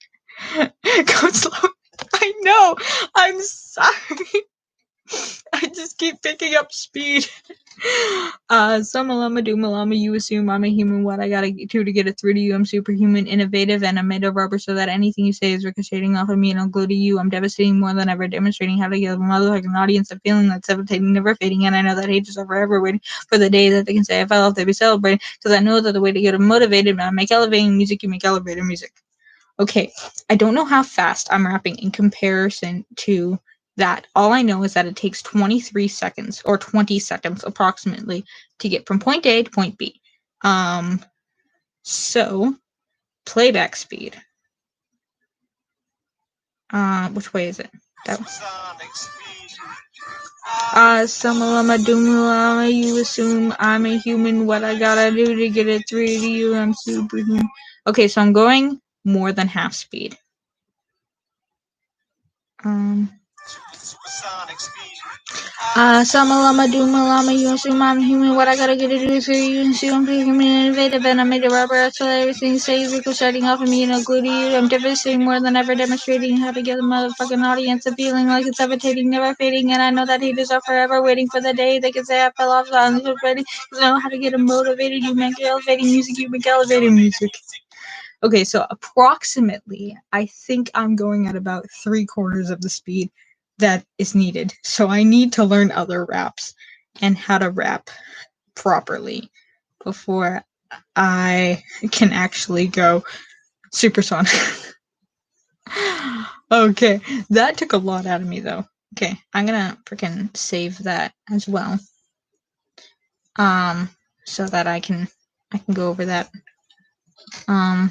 Go slow. I know. I'm sorry. just keep picking up speed. Sumalama Doomalama, you assume I'm a human. What I gotta do to get it through to you? I'm superhuman, innovative, and I'm made of rubber so that anything you say is ricocheting off of me and I'll glue to you. I'm devastating more than ever, demonstrating how to give a motherfucking audience a feeling that's levitating, never fading, and I know that haters are forever waiting for the day that they can say I fell off, they be celebrating, because I know that the way to get them motivated, I make elevating music, you make elevator music. Okay, I don't know how fast I'm rapping in comparison to that. All I know is that it takes 23 seconds or 20 seconds approximately to get from point A to point B. So playback speed. Which way is it? That way. Sumalama Doomalama, you assume I'm a human. What I gotta do to get it through to you? I'm superhuman. Okay, so I'm going more than half speed. Sumalama Doomalama, you assume I'm human. What I gotta get to do for you? You see, I'm human, innovative, and I made a rubber so that everything stays ricocheting off of me and I'll glue to you. I'm devastating more than ever, demonstrating how to get the motherfucking audience a feeling like it's levitating, never fading, and I know that haters are forever waiting for the day they can say I fell off, so I'm just ready, because I know how to get them motivated. You make elevating music, you make elevating music. Okay, so approximately, I think I'm going at about 3/4 of the speed that is needed. So I need to learn other raps and how to rap properly before I can actually go supersonic. Okay, that took a lot out of me though. Okay, I'm gonna freaking save that as well. So that I can go over that. I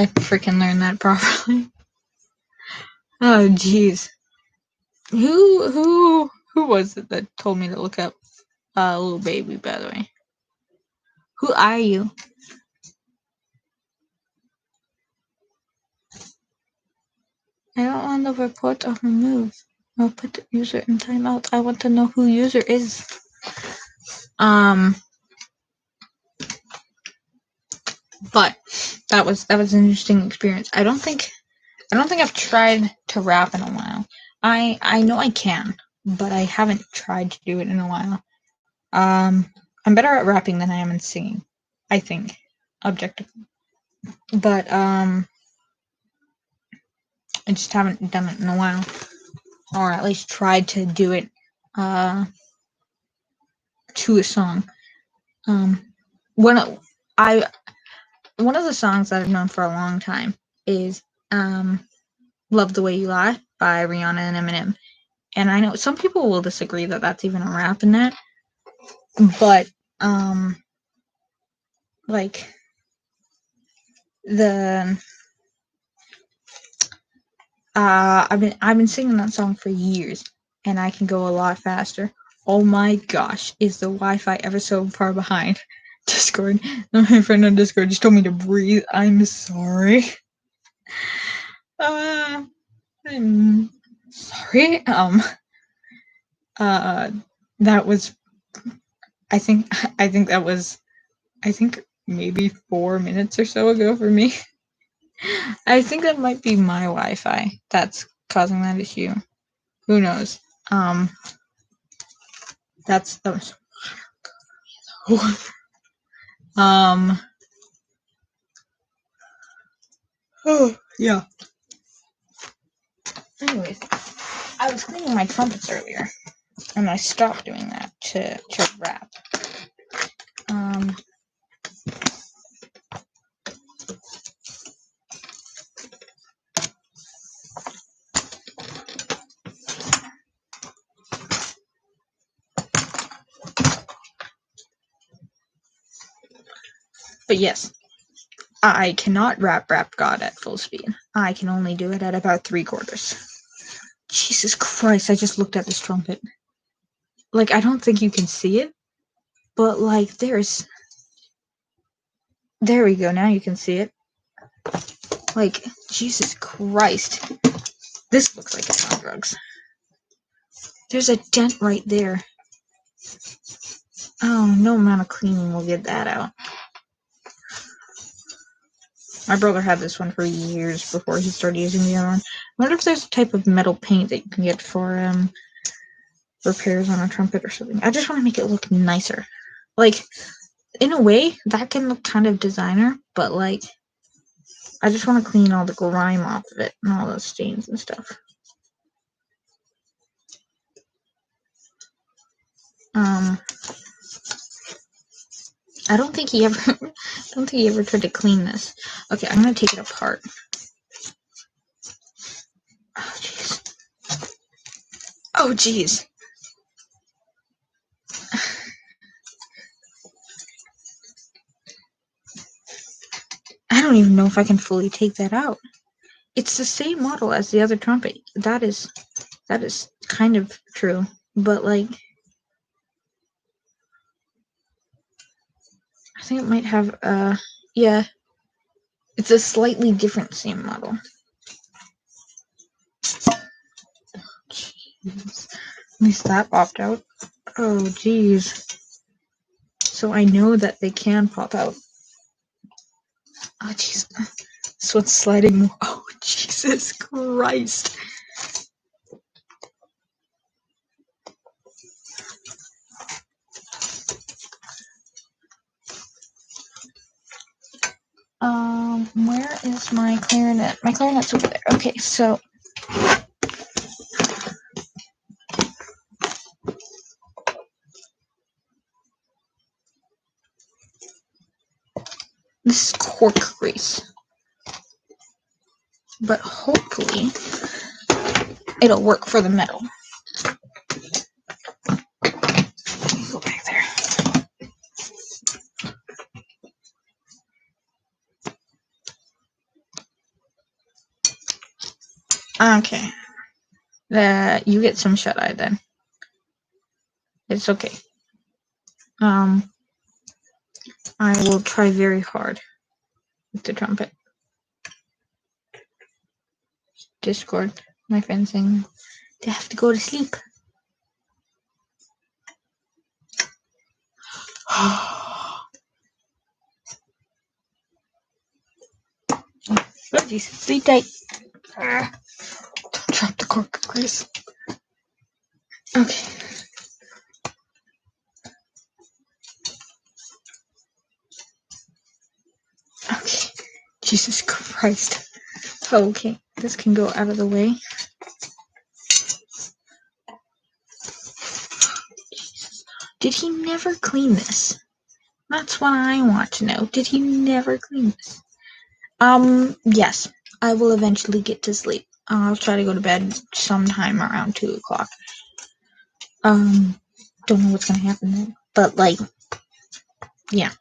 freaking learned that properly. Oh jeez. Who was it that told me to look up Lil Baby, by the way? Who are you? I don't want the report or remove. I'll put the user in timeout. I want to know who user is. But that was an interesting experience. I don't think I've tried to rap in a while. I know I can, but I haven't tried to do it in a while. I'm better at rapping than I am in singing, I think, objectively. But I just haven't done it in a while, or at least tried to do it to a song. One of the songs that I've known for a long time is "Love the Way You Lie" by Rihanna and Eminem, and I know some people will disagree that that's even a rap in that, but like the I've been singing that song for years, and I can go a lot faster. Oh my gosh, is the Wi-Fi ever so far behind? Discord. My friend on Discord just told me to breathe. I'm sorry. I'm sorry. That was. I think that was. I think maybe 4 minutes or so ago for me. I think that might be my Wi-Fi that's causing that issue. Who knows? That was. Oh yeah. Anyways, I was cleaning my trumpets earlier, and I stopped doing that to rap. But yes, I cannot rap God at full speed. I can only do it at about 3/4. Jesus Christ, I just looked at this trumpet. Like, I don't think you can see it, but like, there we go, now you can see it. Like, Jesus Christ. This looks like it's on drugs. There's a dent right there. Oh, no amount of cleaning will get that out. My brother had this one for years before he started using the other one. I wonder if there's a type of metal paint that you can get for repairs on a trumpet or something. I just want to make it look nicer. Like, in a way, that can look kind of designer, but like, I just want to clean all the grime off of it and all those stains and stuff. I don't think he ever tried to clean this. Okay, I'm gonna take it apart. Oh jeez. Oh jeez. I don't even know if I can fully take that out. It's the same model as the other trumpet. That is kind of true, but like, I think it might have yeah, it's a slightly different same model. Jeez. At least that popped out. Oh jeez. So I know that they can pop out. Oh jeez. This one's sliding. Oh Jesus Christ. Where is my clarinet? My clarinet's over there. Okay, so this is cork grease, but hopefully it'll work for the metal. Go back there. Okay. You get some shut-eye then. It's okay. I will try very hard with the trumpet. Discord, my friend saying they have to go to sleep. Oh jeez, sleep tight. Don't drop the cork grease. Okay. Okay. Jesus Christ. Okay, this can go out of the way. Did he never clean this? That's what I want to know. Did he never clean this? Yes. I will eventually get to sleep. I'll try to go to bed sometime around 2 o'clock. Don't know what's gonna happen then. But, like, yeah.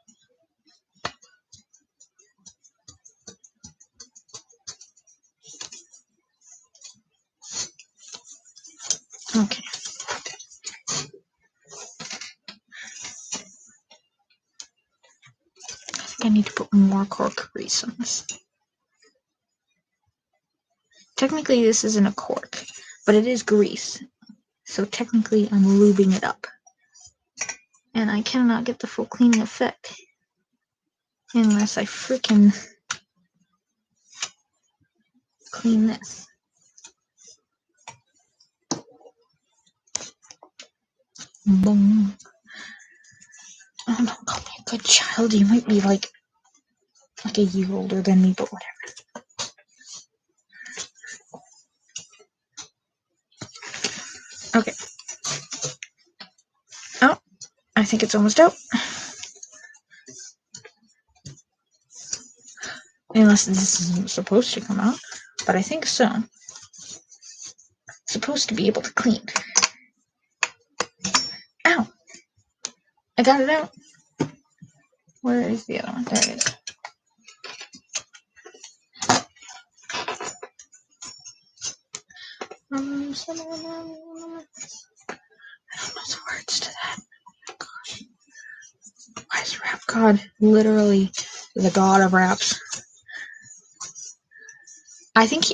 Okay. I think I need to put more cork grease on this. Technically, this isn't a cork, but it is grease. So technically, I'm lubing it up. And I cannot get the full cleaning effect unless I freaking clean this. Boom. Oh, don't call me a good child. You might be like a year older than me, but whatever. Okay. Oh, I think it's almost out. Unless this isn't supposed to come out, but I think so. It's supposed to be able to clean. Ow! I got it out. Where is the other one? There it is. I don't know the words to that. Oh, gosh. Why is Rap God literally the god of raps? I think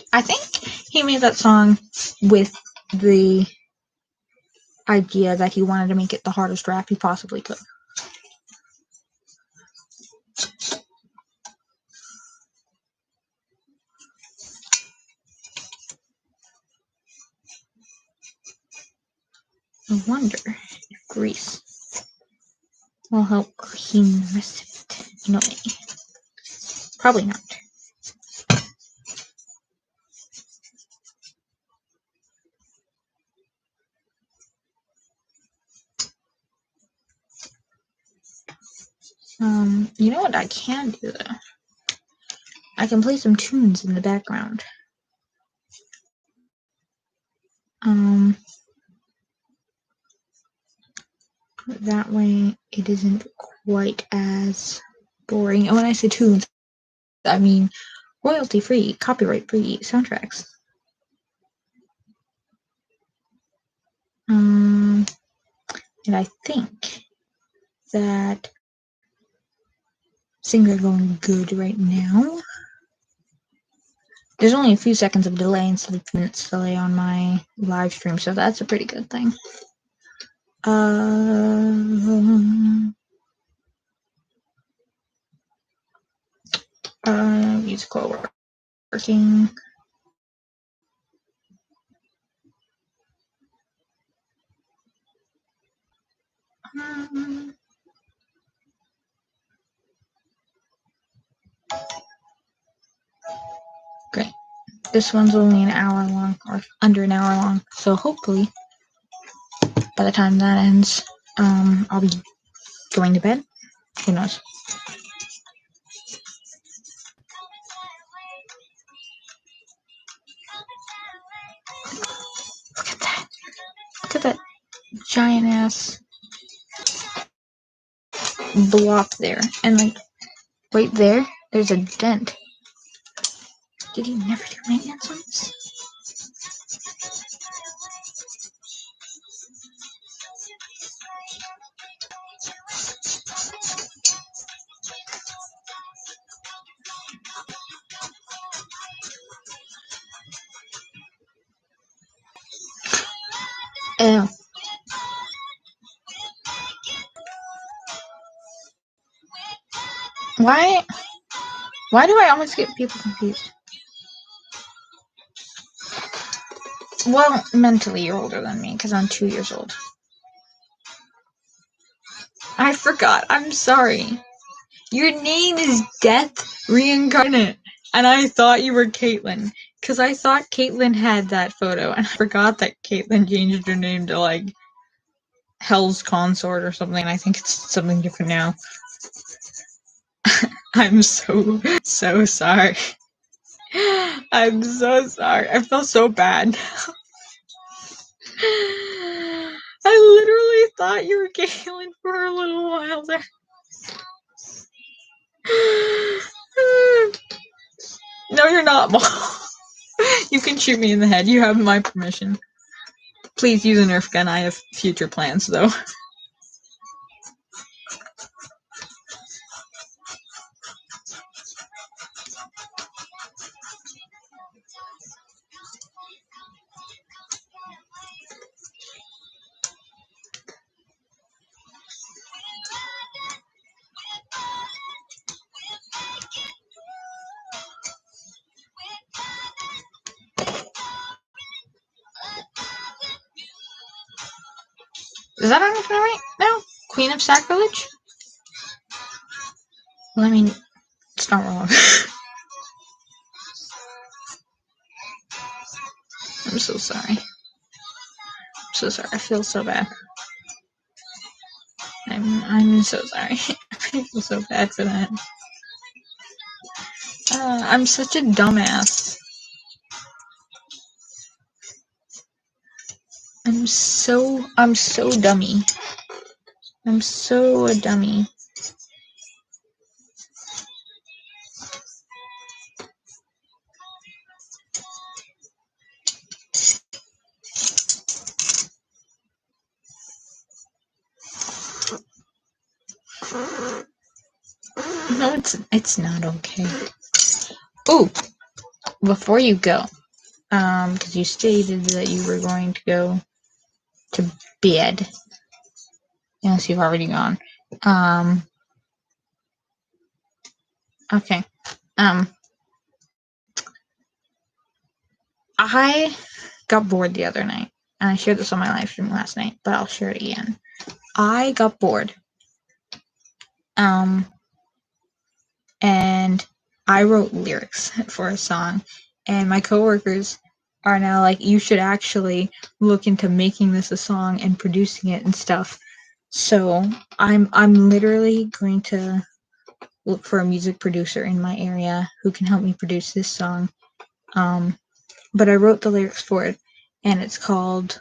he made that song with the idea that he wanted to make it the hardest rap he possibly could. I wonder if grease will help clean the rest of it. No, probably not. You know what I can do though? I can play some tunes in the background. That way it isn't quite as boring. And when I say tunes, I mean royalty-free, copyright-free soundtracks. And I think that things are going good right now. There's only a few seconds of delay instead of minutes delay on my live stream, so that's a pretty good thing. Musical working. Great. This one's only an hour long, or under an hour long, so hopefully by the time that ends, I'll be going to bed. Who knows? Look at that. Look at that giant ass block there. And like right there, there's a dent. Did he never do maintenance on this? Ew. Why do I always get people confused? Well, mentally you're older than me, because I'm 2 years old. I forgot. I'm sorry. Your name is Death Reincarnate, and I thought you were Caitlyn, because I thought Caitlyn had that photo, and I forgot that Caitlyn changed her name to, like, Hell's Consort or something. I think it's something different now. I'm so sorry. I'm so sorry. I feel so bad. I literally thought you were Caitlyn for a little while there. No, you're not, Mom. You can shoot me in the head. You have my permission. Please use a Nerf gun. I have future plans, though. Is that on right now? Queen of Sacrilege? Well, I mean, it's not wrong. I'm so sorry. I'm so sorry. I feel so bad. I'm so sorry. I feel so bad for that. I'm such a dumbass. I'm so dummy. I'm so a dummy. No, it's not okay. Ooh, before you go, because you stated that you were going to go to bed, unless you've already gone. Okay. I got bored the other night. and I shared this on my live stream last night, but I'll share it again. I got bored. And I wrote lyrics for a song, and my coworkers are now like, you should actually look into making this a song and producing it and stuff. So I'm literally going to look for a music producer in my area who can help me produce this song. But I wrote the lyrics for it, and it's called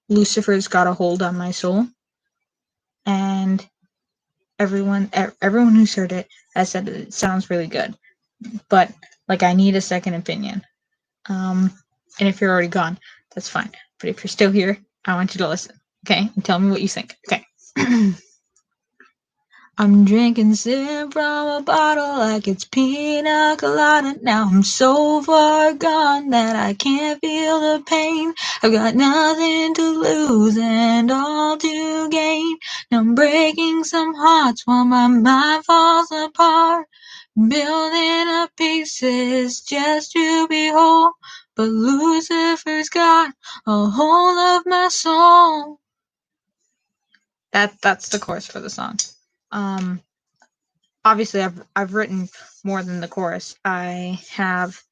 Lucifer's Got a Hold on My Soul. And everyone who's heard it has said that it sounds really good. But like, I need a second opinion. And if you're already gone, that's fine. But if you're still here, I want you to listen, okay? And tell me what you think, okay? I'm drinking sip from a bottle like it's pina colada. Now I'm so far gone that I can't feel the pain. I've got nothing to lose and all to gain. Now I'm breaking some hearts while my mind falls apart. Building up pieces just to be whole. But Lucifer's got a hold of my soul. That's the chorus for the song. Obviously I've written more than the chorus. I have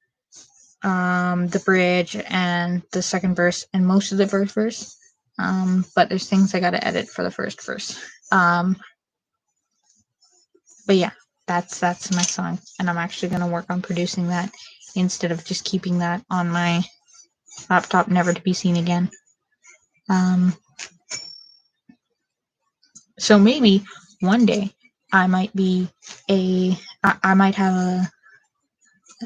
the bridge and the second verse and most of the first verse. But there's things I gotta edit for the first verse. But yeah, that's my song, and I'm actually gonna work on producing that instead of just keeping that on my laptop never to be seen again. So maybe one day I might have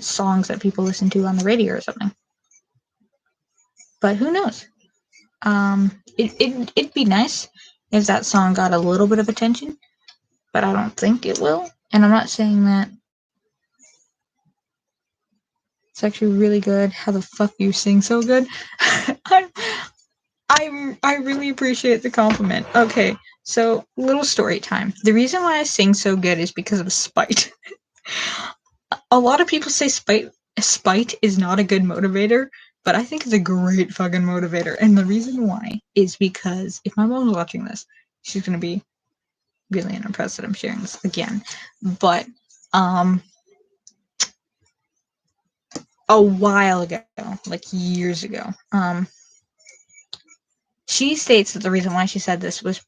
songs that people listen to on the radio or something. But who knows? It'd be nice if that song got a little bit of attention, but I don't think it will. And I'm not saying that. It's actually really good. How the fuck you sing so good? I really appreciate the compliment. Okay, so little story time. The reason why I sing so good is because of spite. A lot of people say spite is not a good motivator, but I think it's a great fucking motivator. And the reason why is because if my mom's watching this, she's gonna be really unimpressed that I'm sharing this again. But a while ago, like years ago, she states that the reason why she said this was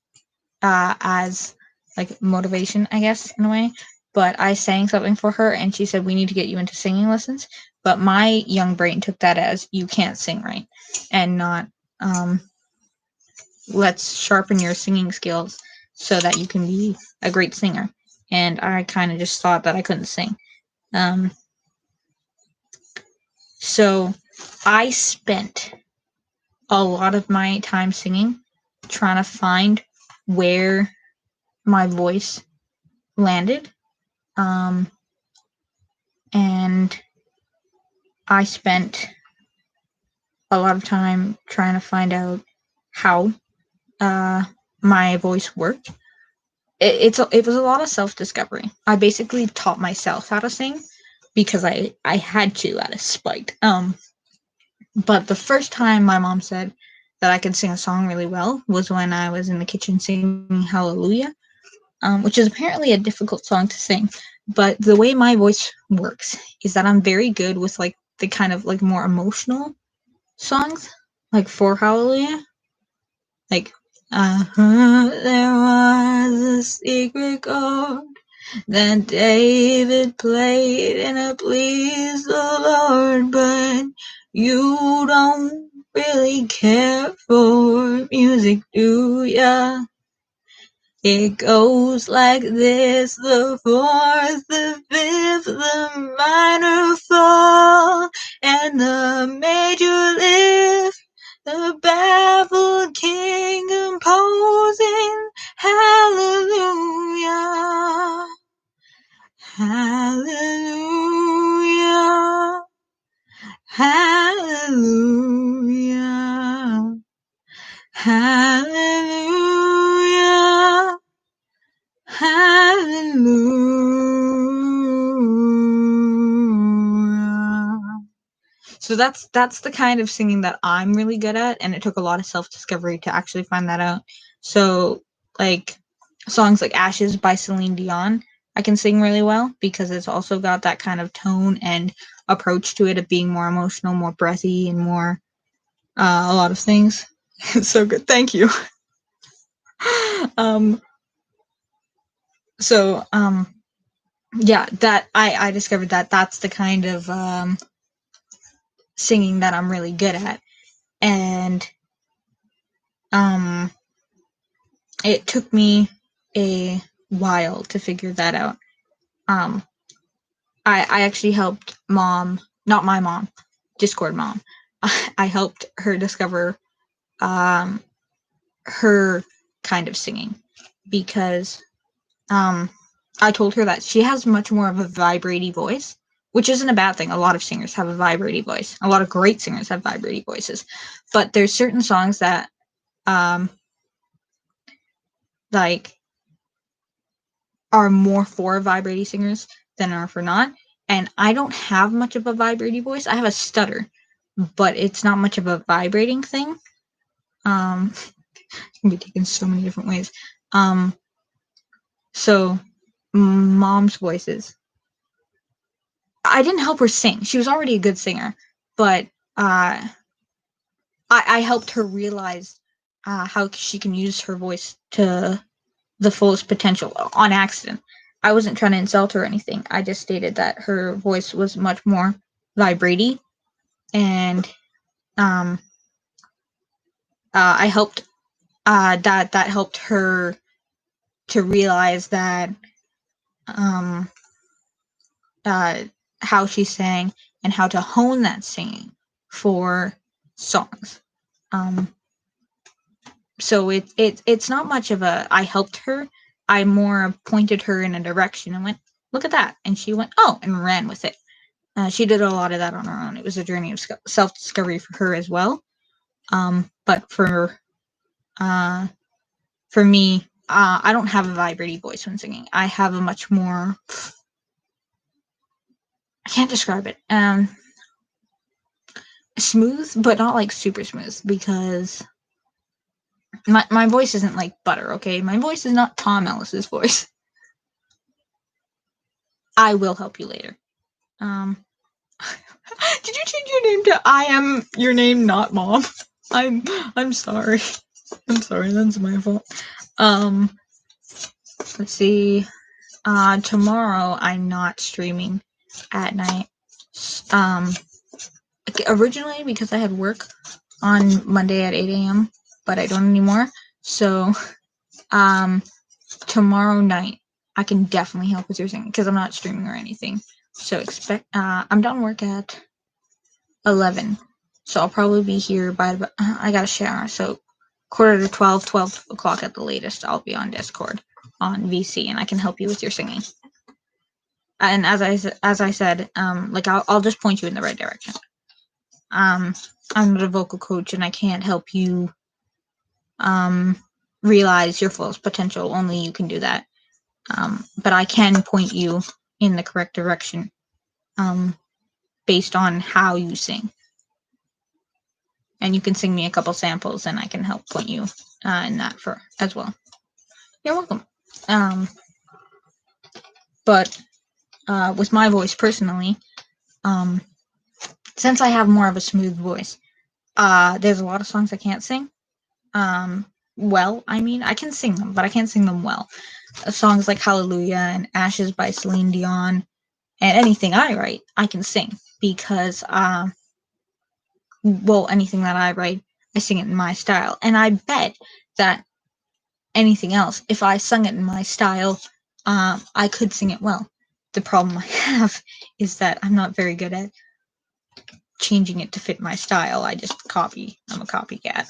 as like motivation, I guess, in a way. But I sang something for her, and she said, we need to get you into singing lessons. But my young brain took that as, you can't sing right, and not, let's sharpen your singing skills so that you can be a great singer. And I kind of just thought that I couldn't sing. So I spent a lot of my time singing trying to find where my voice landed. And I spent a lot of time trying to find out how my voice worked. It was a lot of self-discovery. I basically taught myself how to sing because I had to out of spite. But the first time my mom said that I could sing a song really well was when I was in the kitchen singing Hallelujah, which is apparently a difficult song to sing. But the way my voice works is that I'm very good with like the kind of like more emotional songs, like for Hallelujah. Like, there was a secret chord that David played and it pleased the Lord, but you don't really care for music, do ya? It goes like this: the fourth, the fifth, the minor fall, and the major lift. The baffled king composing hallelujah, hallelujah, hallelujah, hallelujah, hallelujah. So that's the kind of singing that I'm really good at, and it took a lot of self-discovery to actually find that out. So, like, songs like Ashes by Celine Dion, I can sing really well because it's also got that kind of tone and approach to it of being more emotional, more breathy, and more a lot of things. It's so good. Thank you. um so yeah, that I discovered that that's the kind of singing that I'm really good at. And it took me a while to figure that out. I actually helped mom, not my mom, Discord mom. I helped her discover her kind of singing because I told her that she has much more of a vibraty voice, which isn't a bad thing. A lot of singers have a vibraty voice. A lot of great singers have vibraty voices, but there's certain songs that like are more for vibraty singers than are for not. And I don't have much of a vibraty voice. I have a stutter, but it's not much of a vibrating thing. It can be taken so many different ways. So mom's voices. I didn't help her sing. She was already a good singer, but I helped her realize how she can use her voice to the fullest potential on accident. I wasn't trying to insult her or anything. I just stated that her voice was much more vibraty, and I helped that helped her to realize that how she sang and how to hone that singing for songs. So it's not much of a I helped her. I more pointed her in a direction and went, look at that, and she went, oh, and ran with it. She did a lot of that on her own. It was a journey of self-discovery for her as well. But for me, I don't have a vibrating voice when singing. I have a much more, I can't describe it. Smooth, but not like super smooth, because my voice isn't like butter, okay? My voice is not Tom Ellis's voice. I will help you later. Did you change your name to I am your name, not mom? I'm sorry. I'm sorry, that's my fault. Let's see. Tomorrow I'm not streaming at night. Originally because I had work on Monday at 8 a.m., but I don't anymore. So, tomorrow night I can definitely help with your singing because I'm not streaming or anything. So expect. I'm done work at 11, so I'll probably be here by about. I got a shower, so quarter to 12, 12 o'clock at the latest. I'll be on Discord on VC, and I can help you with your singing. And as I said, like I'll just point you in the right direction. I'm not a vocal coach, and I can't help you realize your fullest potential. Only you can do that. But I can point you in the correct direction based on how you sing. And you can sing me a couple samples, and I can help point you in that for as well. You're welcome. But with my voice personally, since I have more of a smooth voice, there's a lot of songs I can't sing. Well, I mean, I can sing them, but I can't sing them well. Songs like Hallelujah and Ashes by Celine Dion and anything I write, I can sing because, well, anything that I write, I sing it in my style. And I bet that anything else, if I sung it in my style, I could sing it well. The problem I have is that I'm not very good at changing it to fit my style. I just copy. I'm a copycat.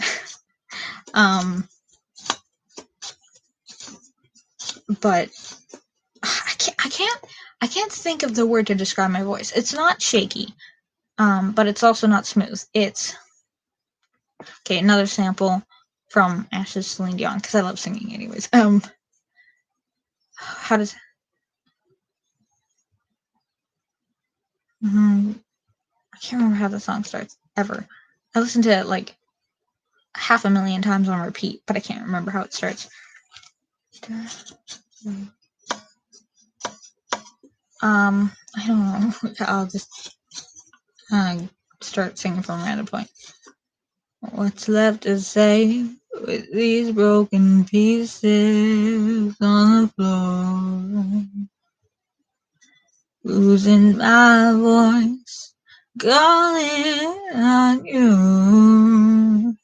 But I can't think of the word to describe my voice. It's not shaky, but it's also not smooth. It's okay. Another sample from Ashes Celine Dion because I love singing, anyways. How does? I can't remember how the song starts ever. I listened to it like 500,000 times on repeat, but I can't remember how it starts. I don't know. I'll just start singing from a random point. What's left to say with these broken pieces on the floor? Losing my voice, calling on you.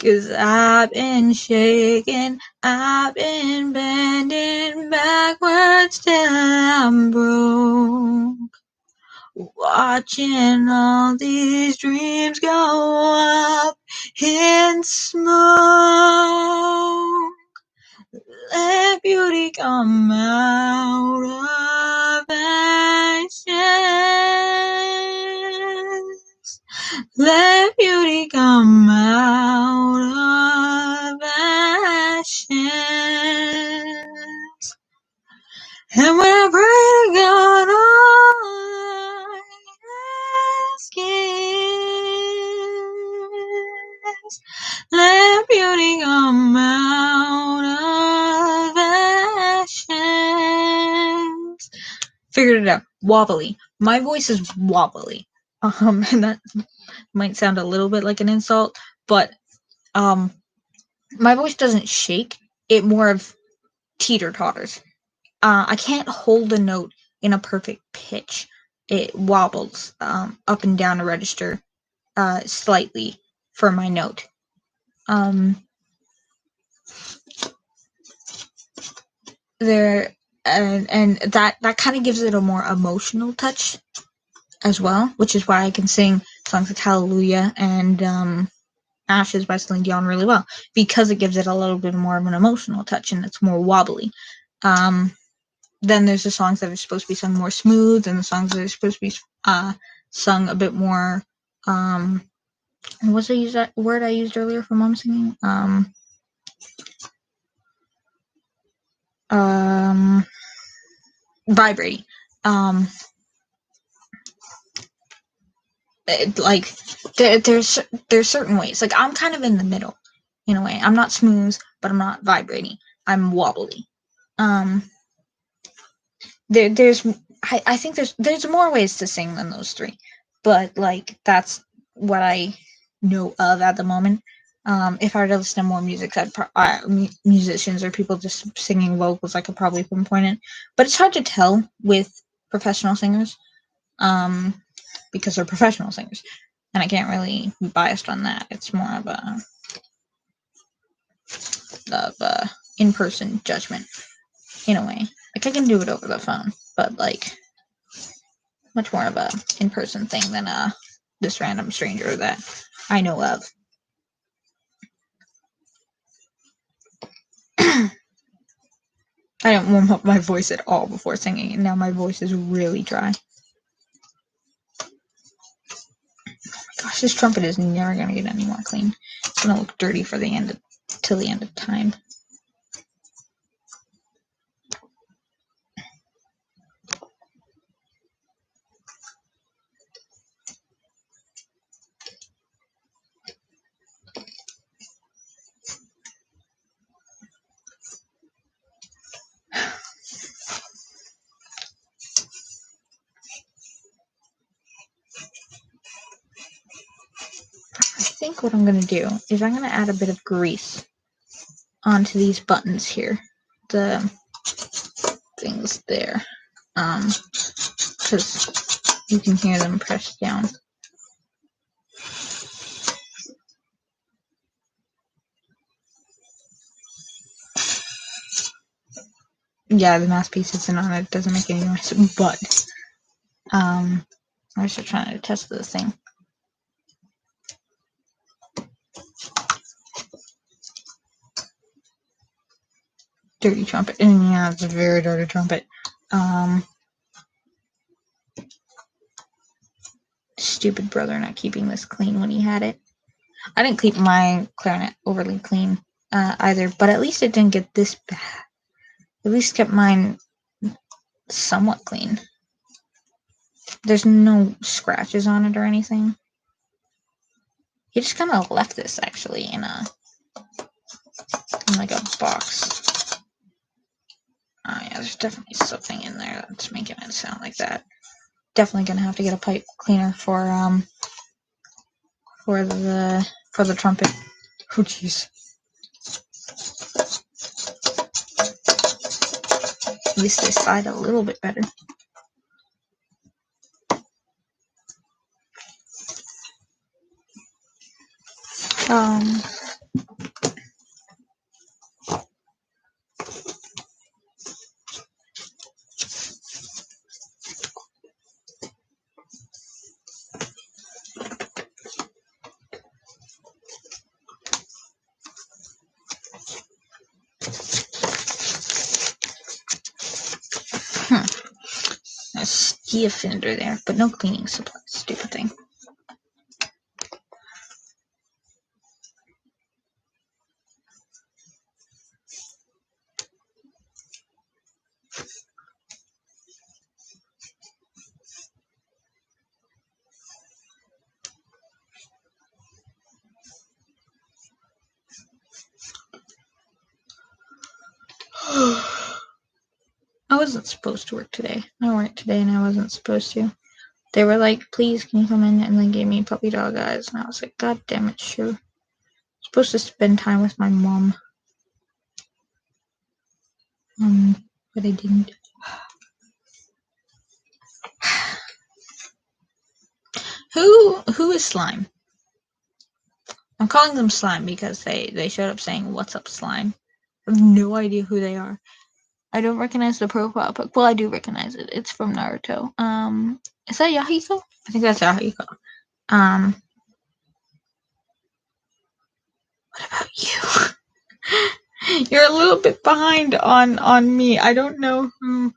'Cause I've been shaking, I've been bending backwards till I'm broke. Watching all these dreams go up in smoke. Let beauty come out of ashes. Let beauty come out of ashes. And when I pray to God, all I ask is, let beauty come out of ashes. Figured it out. Wobbly. My voice is wobbly. And that might sound a little bit like an insult, but my voice doesn't shake. It more of teeter-totters. I can't hold a note in a perfect pitch. It wobbles up and down a register slightly for my note. There and that kind of gives it a more emotional touch as well, which is why I can sing songs like Hallelujah and Ashes by Celine Dion really well, because it gives it a little bit more of an emotional touch and it's more wobbly. Then there's the songs that are supposed to be sung more smooth, and the songs that are supposed to be sung a bit more. What's that word I used earlier for mom singing? Vibrating. Like there's certain ways. Like I'm kind of in the middle, in a way. I'm not smooth, but I'm not vibrating. I'm wobbly. There's I think there's more ways to sing than those three, but like that's what I know of at the moment. If I were to listen to more music, musicians or people just singing vocals, I could probably pinpoint it. But it's hard to tell with professional singers, because they're professional singers, and I can't really be biased on that. It's more of a in-person judgment, in a way. Like I can do it over the phone, but like much more of a in-person thing than this random stranger that I know of. I didn't warm up my voice at all before singing, and now my voice is really dry. Oh my gosh, this trumpet is never gonna get any more clean. It's gonna look dirty for the end till the end of time. I think what I'm gonna do is I'm gonna add a bit of grease onto these buttons here, the things there, because you can hear them pressed down. Yeah, the mouthpiece isn't on it, doesn't make any noise, but I'm just trying to test this thing. Dirty trumpet. And yeah, it's a very dirty trumpet. Stupid brother not keeping this clean when he had it. I didn't keep my clarinet overly clean either, but at least it didn't get this bad. At least kept mine somewhat clean. There's no scratches on it or anything. He just kind of left this actually in like a box. Oh yeah, there's definitely something in there that's making it sound like that. Definitely gonna have to get a pipe cleaner for the trumpet. Oh jeez. At least they slide a little bit better. A steel fender there, but no cleaning supplies. Stupid thing. I wasn't supposed to work today. I worked today and I wasn't supposed to. They were like, please, can you come in? And then gave me puppy dog eyes. And I was like, God damn it, sure. I'm supposed to spend time with my mom. But I didn't. Who is Slime? I'm calling them Slime because they showed up saying, what's up, Slime? I have no idea who they are. I don't recognize the profile pic. Well, I do recognize it. It's from Naruto. Is that Yahiko? I think that's Yahiko. What about you? You're a little bit behind on me. I don't know who.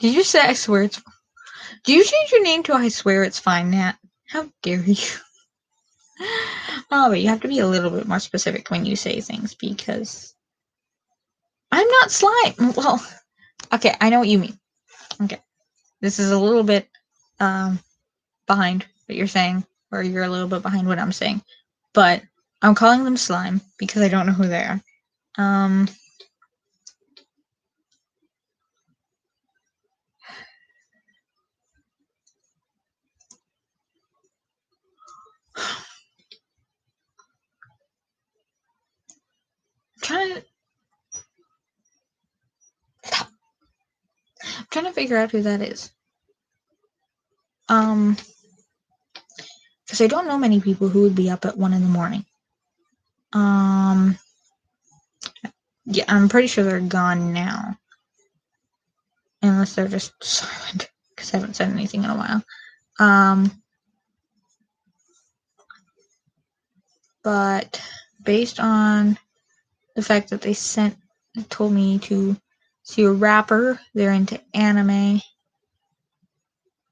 Did you say I swear it's... Do you change your name to I swear it's fine, Nat? How dare you? Oh, but you have to be a little bit more specific when you say things because I'm not Slime. Well, okay, I know what you mean. Okay, this is a little bit behind what you're saying, or you're a little bit behind what I'm saying, but I'm calling them Slime because I don't know who they are. I'm trying to figure out who that is. Because I don't know many people who would be up at 1 in the morning. Yeah, I'm pretty sure they're gone now. Unless they're just silent, because I haven't said anything in a while. But based on the fact that they told me to see a rapper, they're into anime,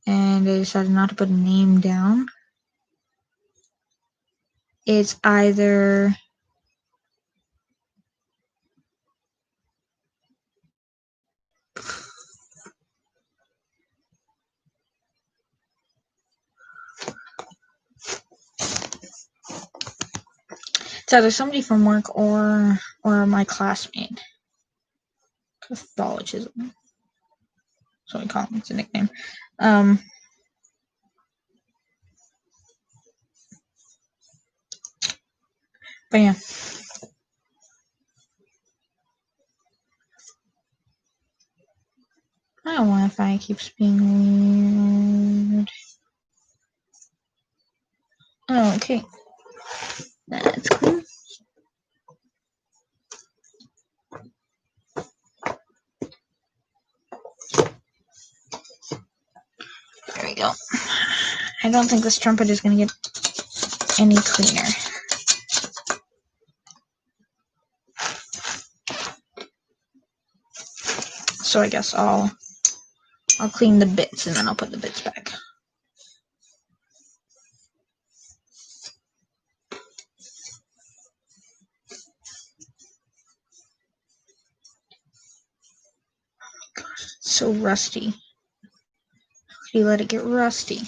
and they decided not to put a name down. It's either somebody from work or my classmate. Catholicism. So we call him. It's a nickname. But yeah. My Wi-Fi keeps being weird. Oh, okay. That's cool. There we go. I don't think this trumpet is going to get any cleaner. So I guess I'll clean the bits and then I'll put the bits back. Oh my gosh, it's so rusty. If you let it get rusty.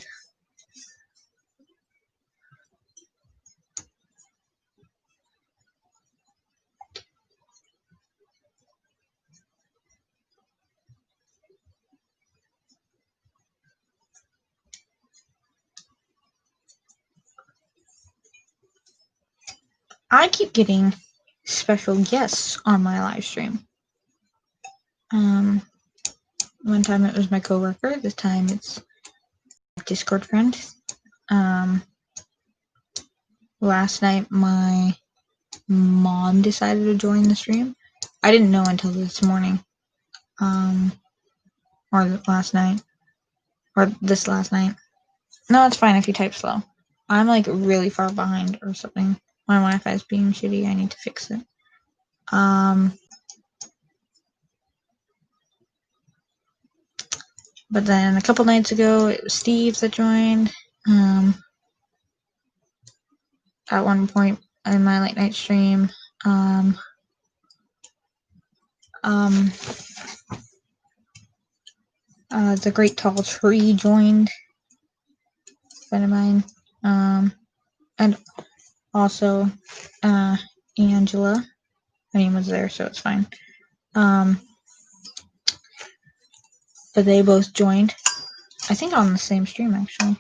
I keep getting special guests on my live stream. One time it was my coworker. This time it's a Discord friend. Last night my mom decided to join the stream. I didn't know until this morning. Or last night. Or this last night. No, it's fine if you type slow. I'm like really far behind or something. My Wi-Fi is being shitty. I need to fix it. But then a couple nights ago, it was Steve that joined. At one point in my late night stream, the Great Tall Tree joined. A friend of mine. And also, Angela. Her name was there, so it's fine. But they both joined. I think on the same stream, actually.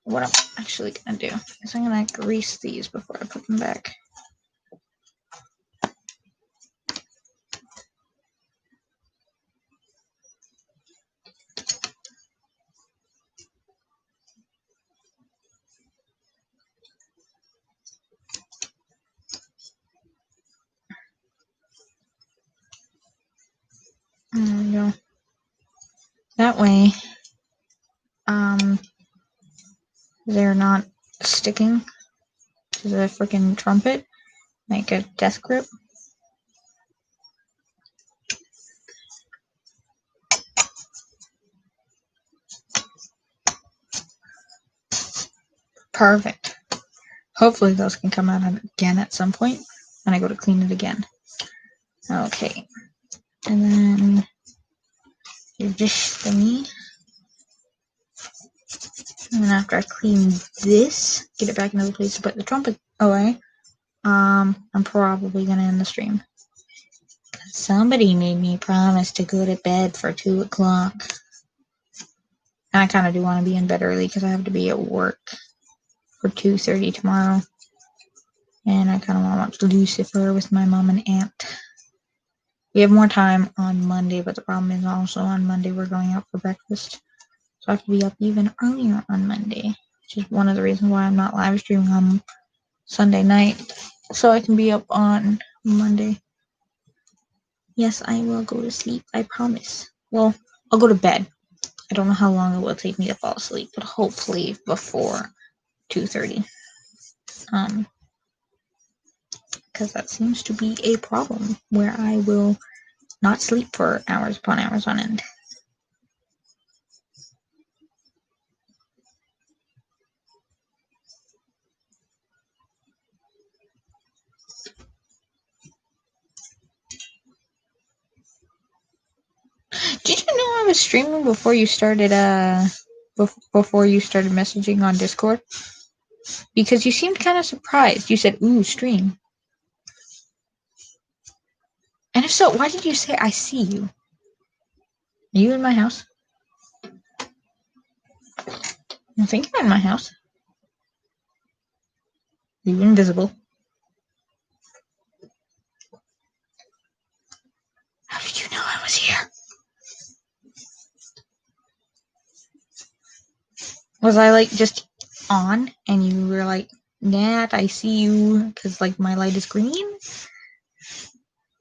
What I'm actually gonna do is I'm gonna grease these before I put them back. There we go. That way, they're not sticking to the freaking trumpet like a death grip. Perfect. Hopefully those can come out again at some point when I go to clean it again. Okay. And then this thingy. And then after I clean this, get it back into the place to put the trumpet away, I'm probably gonna end the stream. Somebody made me promise to go to bed for 2 o'clock. And I kind of do want to be in bed early because I have to be at work for 2:30 tomorrow. And I kind of want to watch Lucifer with my mom and aunt. We have more time on Monday, but the problem is also on Monday we're going out for breakfast. So I have to be up even earlier on Monday, which is one of the reasons why I'm not live streaming on Sunday night. So I can be up on Monday. Yes, I will go to sleep, I promise. Well, I'll go to bed. I don't know how long it will take me to fall asleep, but hopefully before 2:30. Because that seems to be a problem where I will not sleep for hours upon hours on end. Did you know I was streaming before you started messaging on Discord? Because you seemed kind of surprised. You said, "Ooh, stream." And if so, why did you say I see you? Are you in my house? I think you're in my house. Are you invisible? How did you know I was here? Was I like just on and you were like, Nat, I see you because like my light is green?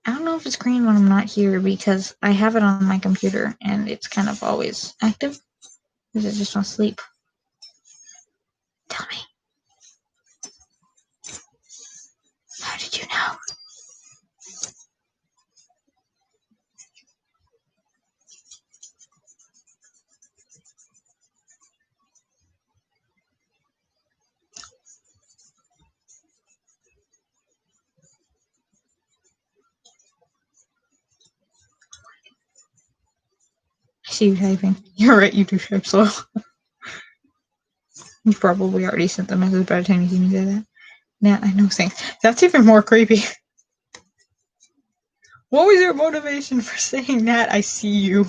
I don't know if it's green when I'm not here because I have it on my computer and it's kind of always active. Because it just wants to sleep. Tell me. How did you know? see you typing. You're right, you do type slow. You probably already sent the message by the time you see me say that. Now I know things. That's even more creepy. What was your motivation for saying that? I see you.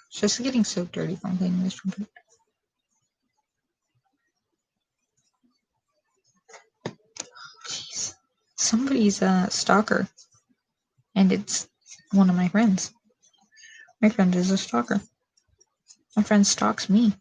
It's just getting so dirty from cleaning this trumpet. Jeez. Somebody's a stalker. And it's one of my friends. My friend is a stalker. My friend stalks me.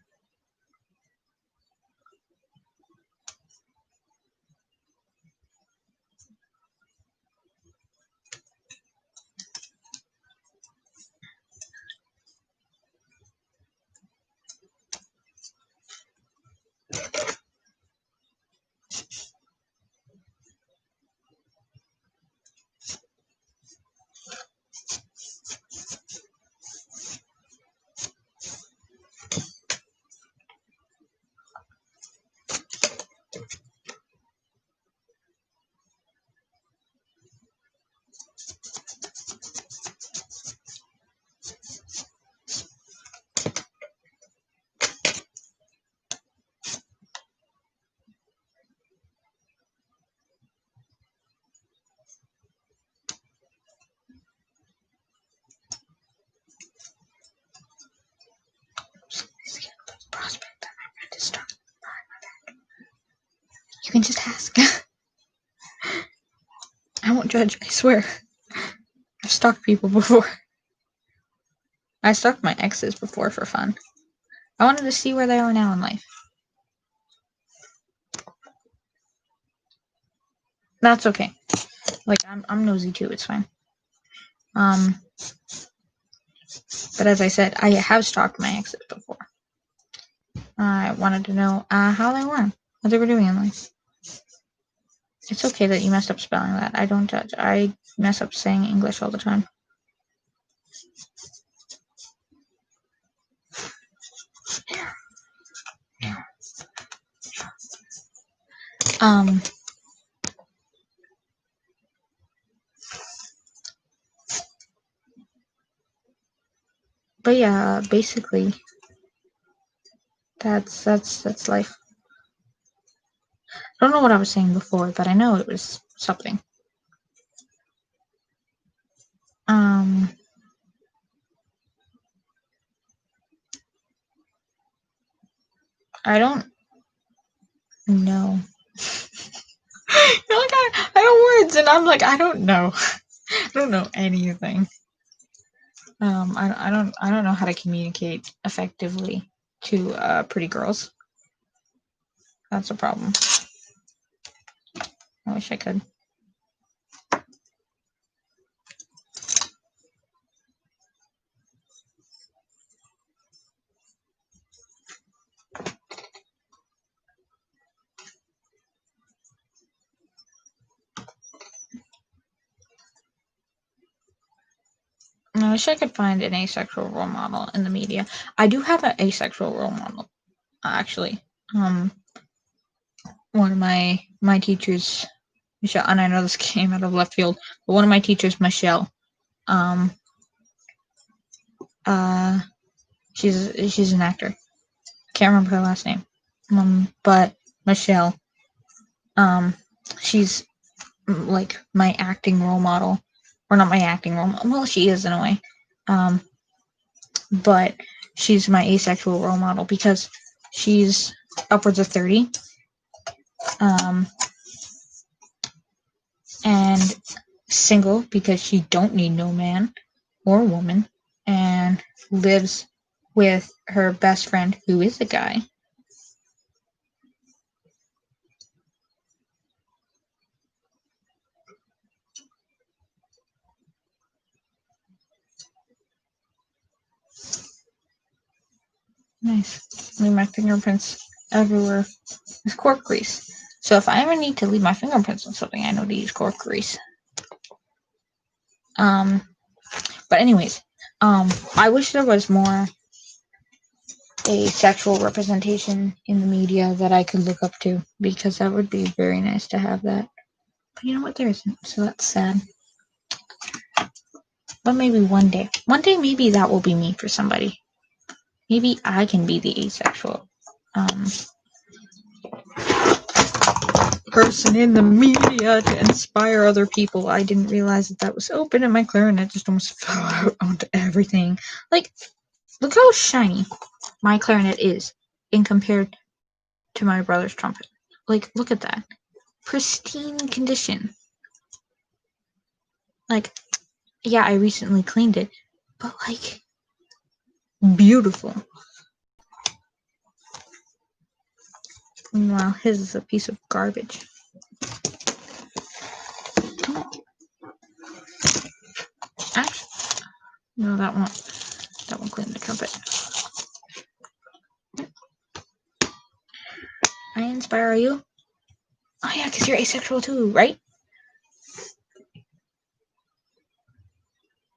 Prospect that my friend is stalking behind my back. You can just ask. I won't judge, I swear. I've stalked people before. I stalked my exes before for fun. I wanted to see where they are now in life. That's okay. Like, I'm nosy too, it's fine. But as I said, I have stalked my exes before. I wanted to know how they were, what they were doing in life. It's okay that you messed up spelling that. I don't judge. I mess up saying English all the time. But yeah, basically, that's life. I don't know what I was saying before, but I know it was something. I don't know. You're like, I know words, and I'm like, I don't know. I don't know anything. I don't know how to communicate effectively to pretty girls. That's a problem. I wish I could. I wish I could find an asexual role model in the media. I do have an asexual role model, actually. One of my teachers, Michelle, and I know this came out of left field, but one of my teachers, Michelle, she's an actor. Can't remember her last name. But Michelle, she's like my acting role model, or not my acting role model. Well, she is in a way, but she's my asexual role model because she's upwards of 30, and single because she don't need no man or woman, and lives with her best friend who is a guy. Nice. Leave my fingerprints everywhere with cork grease. So if I ever need to leave my fingerprints on something, I know to use cork grease. But anyways, I wish there was more asexual representation in the media that I could look up to, because that would be very nice to have that. But you know what? There isn't, so that's sad. But maybe one day. One day, maybe that will be me for somebody. Maybe I can be the asexual person in the media to inspire other people. I didn't realize that was open, and my clarinet just almost fell out onto everything. Like, look how shiny my clarinet is in compared to my brother's trumpet. Like, look at that. Pristine condition. Like, yeah, I recently cleaned it, but like, beautiful. Meanwhile, his is a piece of garbage. Actually, no, that won't clean the trumpet. I inspire you? Oh yeah, because you're asexual too, right?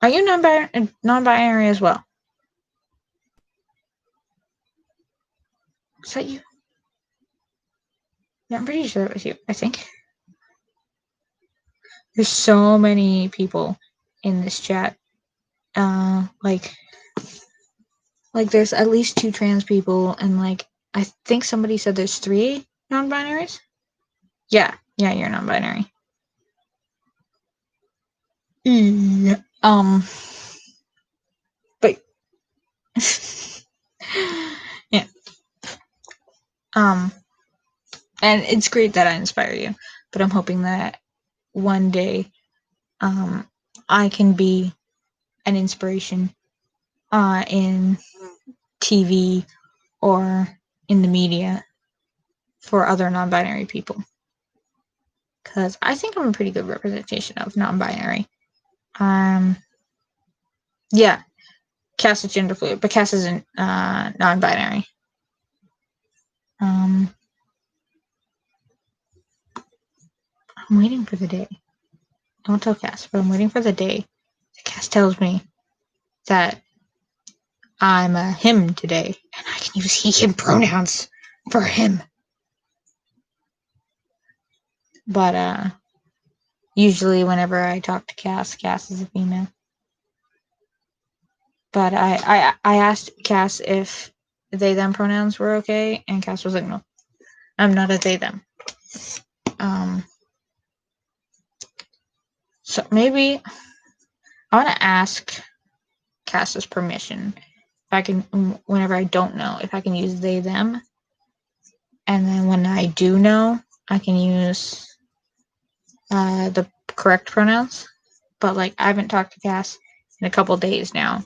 Are you non-binary as well? Is that you? Yeah, I'm pretty sure it was you, I think. There's so many people in this chat. Like there's at least 2 trans people, and like I think somebody said there's 3 non-binaries. Yeah, you're non-binary. Yeah. But yeah. And it's great that I inspire you, but I'm hoping that one day, I can be an inspiration, in TV or in the media for other non-binary people. Because I think I'm a pretty good representation of non-binary. Yeah, Cass is gender fluid, but Cass isn't non-binary. I'm waiting for the day. Don't tell Cass, but I'm waiting for the day that Cass tells me that I'm a him today, and I can use he, him pronouns for him. But usually whenever I talk to Cass, Cass is a female. But I asked Cass if they them pronouns were okay, and Cass was like, no, I'm not a they them. So maybe I want to ask Cass's permission if I can, whenever I don't know, if I can use they them, and then when I do know, I can use the correct pronouns. But like I haven't talked to Cass in a couple days now.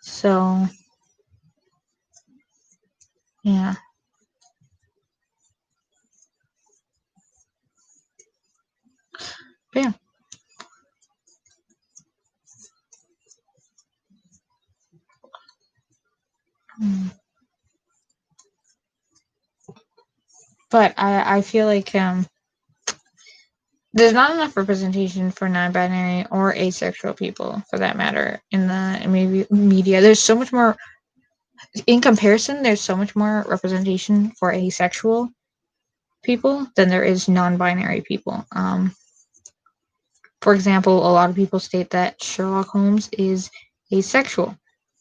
So yeah. But yeah. But I feel like there's not enough representation for non-binary or asexual people, for that matter, in the media. There's so much more, in comparison, there's so much more representation for asexual people than there is non-binary people. For example, a lot of people state that Sherlock Holmes is asexual.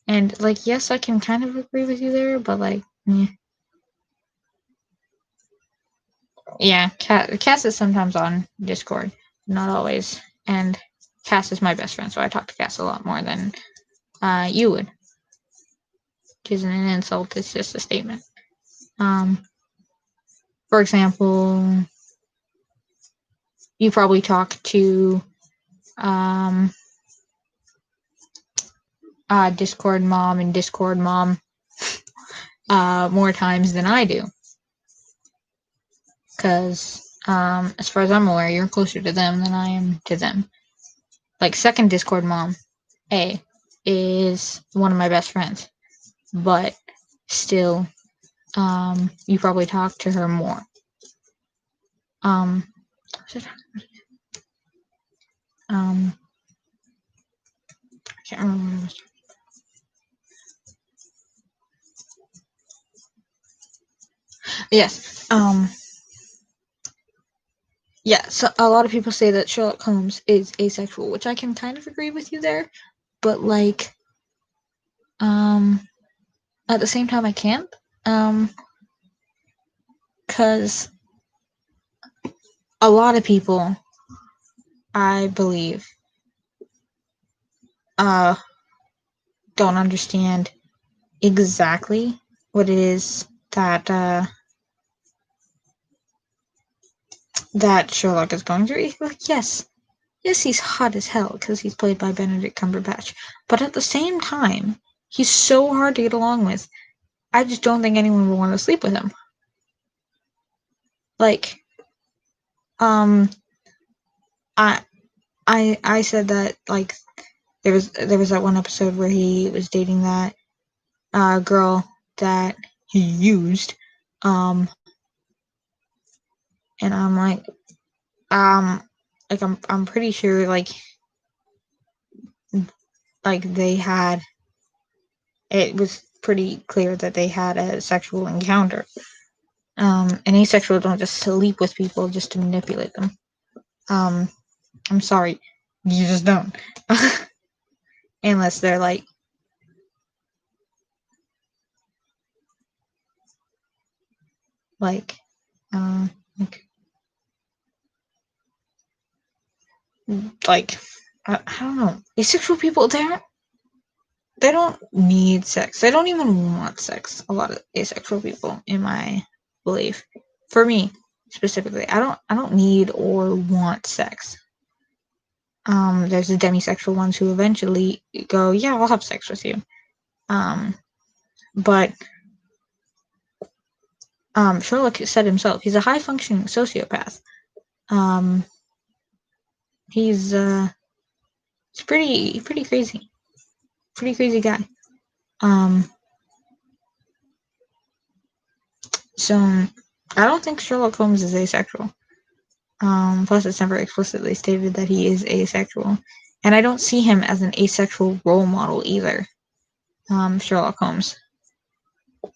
And, like, yes, I can kind of agree with you there, but, like, yeah, Cass is sometimes on Discord, not always. And Cass is my best friend, so I talk to Cass a lot more than you would. Which isn't an insult, it's just a statement. For example, you probably talk to Discord mom and Discord mom more times than I do. Because, as far as I'm aware, you're closer to them than I am to them. Like, second Discord mom, A, is one of my best friends. But still, you probably talk to her more. I can't remember. Yes. Yeah, so a lot of people say that Sherlock Holmes is asexual, which I can kind of agree with you there, but like, at the same time I can't, because a lot of people, I believe, don't understand exactly what it is that Sherlock is going through. Like, yes, he's hot as hell because he's played by Benedict Cumberbatch, but at the same time, he's so hard to get along with. I just don't think anyone would want to sleep with him. Like, I I said that like there was that one episode where he was dating that girl that he used, and I'm like I'm pretty sure like they had, it was pretty clear that they had a sexual encounter. And asexual don't just sleep with people just to manipulate them. I'm sorry, you just don't. Unless they're like like um like I don't know. Asexual people, they don't need sex. They don't even want sex. A lot of asexual people, in my belief. For me specifically, I don't need or want sex. There's the demisexual ones who eventually go, yeah, I'll have sex with you. But Sherlock said himself, he's a high functioning sociopath. He's pretty crazy. Pretty crazy guy. So I don't think Sherlock Holmes is asexual. Plus, it's never explicitly stated that he is asexual, and I don't see him as an asexual role model either. Sherlock Holmes.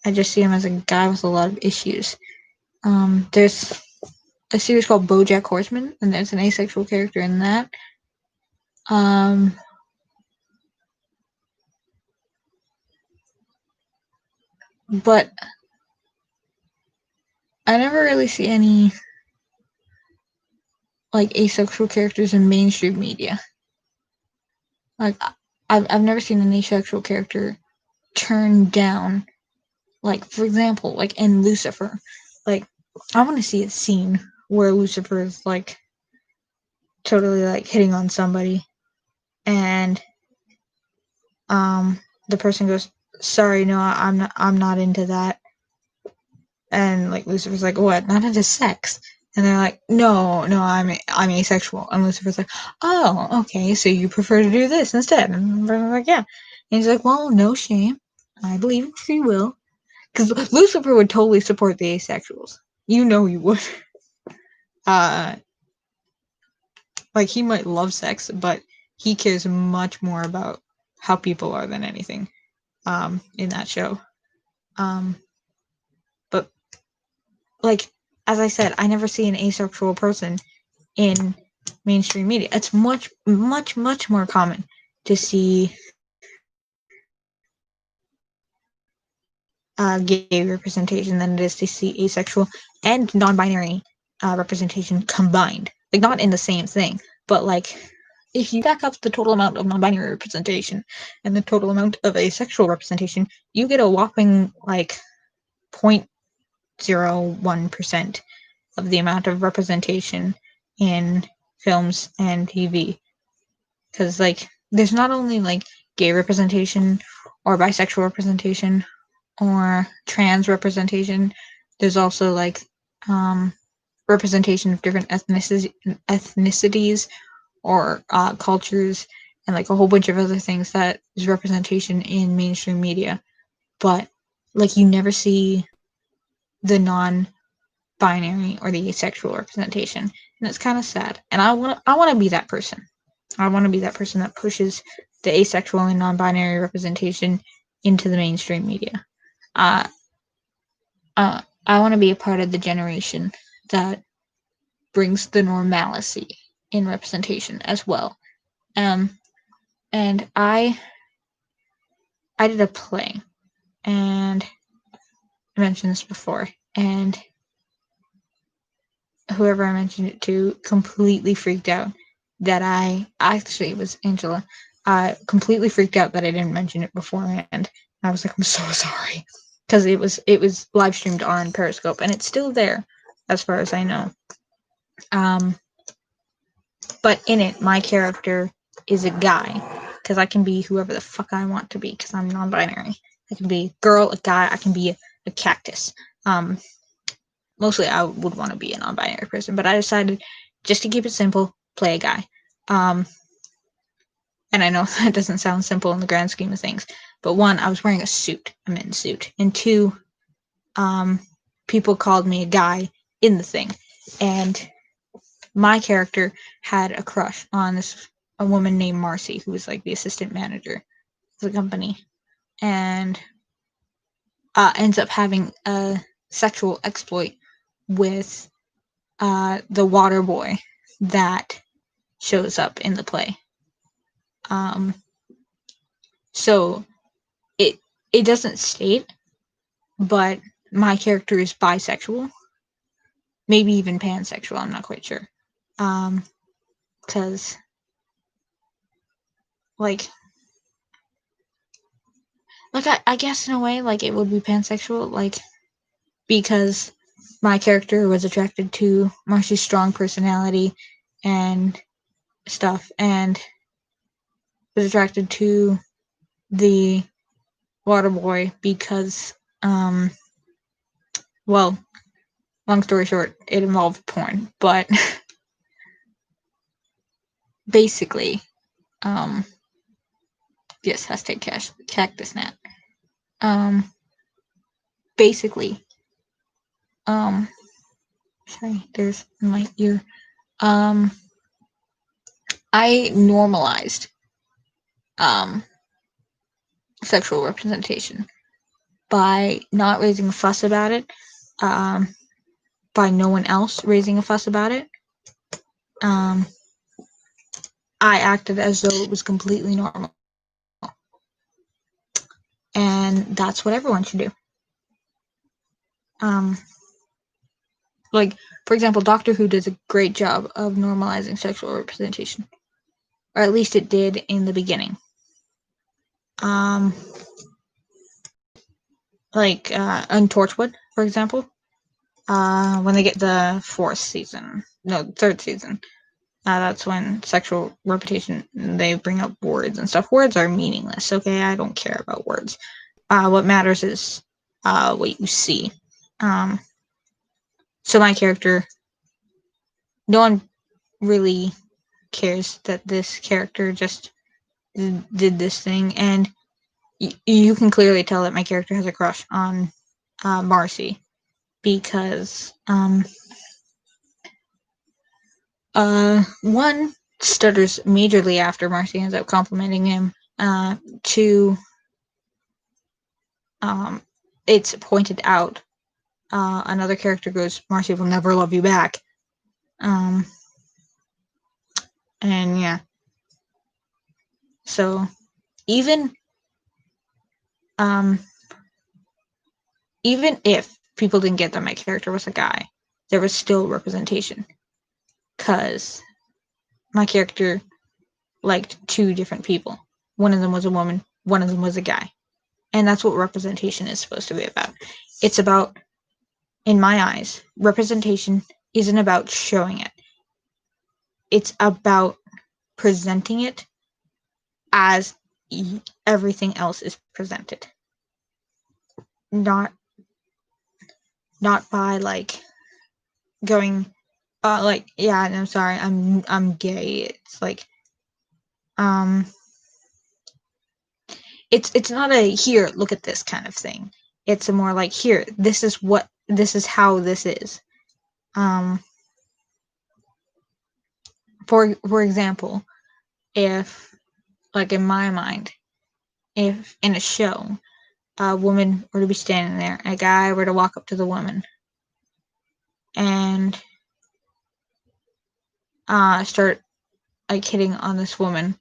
I just see him as a guy with a lot of issues. There's a series called BoJack Horseman, and there's an asexual character in that. But I never really see any like asexual characters in mainstream media. Like I've never seen an asexual character turned down. Like, for example, like in Lucifer, like I want to see a scene where Lucifer is like totally like hitting on somebody, and the person goes, "Sorry, no, I'm not into that." And like Lucifer's like, "What? Not into sex?" And they're like, "No, I'm asexual." And Lucifer's like, "Oh, okay, so you prefer to do this instead?" And they're like, "Yeah." And he's like, "Well, no shame. I believe in free will." Because Lucifer would totally support the asexuals. You know he would. Like he might love sex, but he cares much more about how people are than anything. In that show. But like as I said, I never see an asexual person in mainstream media. It's much more common to see gay representation than it is to see asexual and non-binary representation combined. Like not in the same thing, but like if you stack up the total amount of non-binary representation and the total amount of asexual representation, you get a whopping like 0.01% of the amount of representation in films and TV. Because like there's not only like gay representation or bisexual representation or trans representation, there's also like representation of different ethnicities or cultures, and like a whole bunch of other things that is representation in mainstream media. But like you never see the non-binary or the asexual representation, and it's kind of sad. And I want to be that person. I want to be that person that pushes the asexual and non-binary representation into the mainstream media. I want to be a part of the generation that brings the normalcy in representation as well. And I did a play, and I mentioned this before, and whoever I mentioned it to completely freaked out that it was Angela, completely freaked out that I didn't mention it beforehand. I was like, I'm so sorry, because it was live streamed on Periscope, and it's still there, as far as I know. But in it, my character is a guy, because I can be whoever the fuck I want to be, because I'm non-binary. I can be a girl, a guy, I can be a cactus. Mostly I would want to be a non-binary person, but I decided just to keep it simple, play a guy. And I know that doesn't sound simple in the grand scheme of things, but one, I was wearing a suit, a men's suit, and two, people called me a guy in the thing, and my character had a crush on a woman named Marcy, who was like the assistant manager of the company, and ends up having a sexual exploit with the water boy that shows up in the play. So it doesn't state, but my character is bisexual, maybe even pansexual. I'm not quite sure, because like I guess in a way, like, it would be pansexual, like, because my character was attracted to Marcy's strong personality and stuff, and was attracted to the water boy because, well, long story short, it involved porn, but basically, yes, hashtag cactus nat. Basically, sorry, there's my ear. I normalized, sexual representation by not raising a fuss about it, by no one else raising a fuss about it. I acted as though it was completely normal. And that's what everyone should do. Like, for example, Doctor Who does a great job of normalizing sexual representation. Or at least it did in the beginning. Like, on Torchwood, for example, when they get the third season, that's when sexual representation, they bring up words and stuff. Words are meaningless, okay? I don't care about words. What matters is what you see. So my character, no one really cares that this character just did this thing, and you can clearly tell that my character has a crush on Marcy, because one, stutters majorly after Marcy ends up complimenting him. Two, it's pointed out. Another character goes, Marcy will never love you back. And yeah. So even if people didn't get that my character was a guy, there was still representation, because my character liked two different people. One of them was a woman, one of them was a guy. And that's what representation is supposed to be about. It's about, in my eyes, representation isn't about showing it. It's about presenting it as everything else is presented. Not by, like, going, like, yeah, I'm sorry, I'm gay. It's like, it's not a, here, look at this kind of thing. It's a more like, here, this is how this is. For example, if, like, in my mind, if in a show, a woman were to be standing there, a guy were to walk up to the woman, and start like hitting on this woman,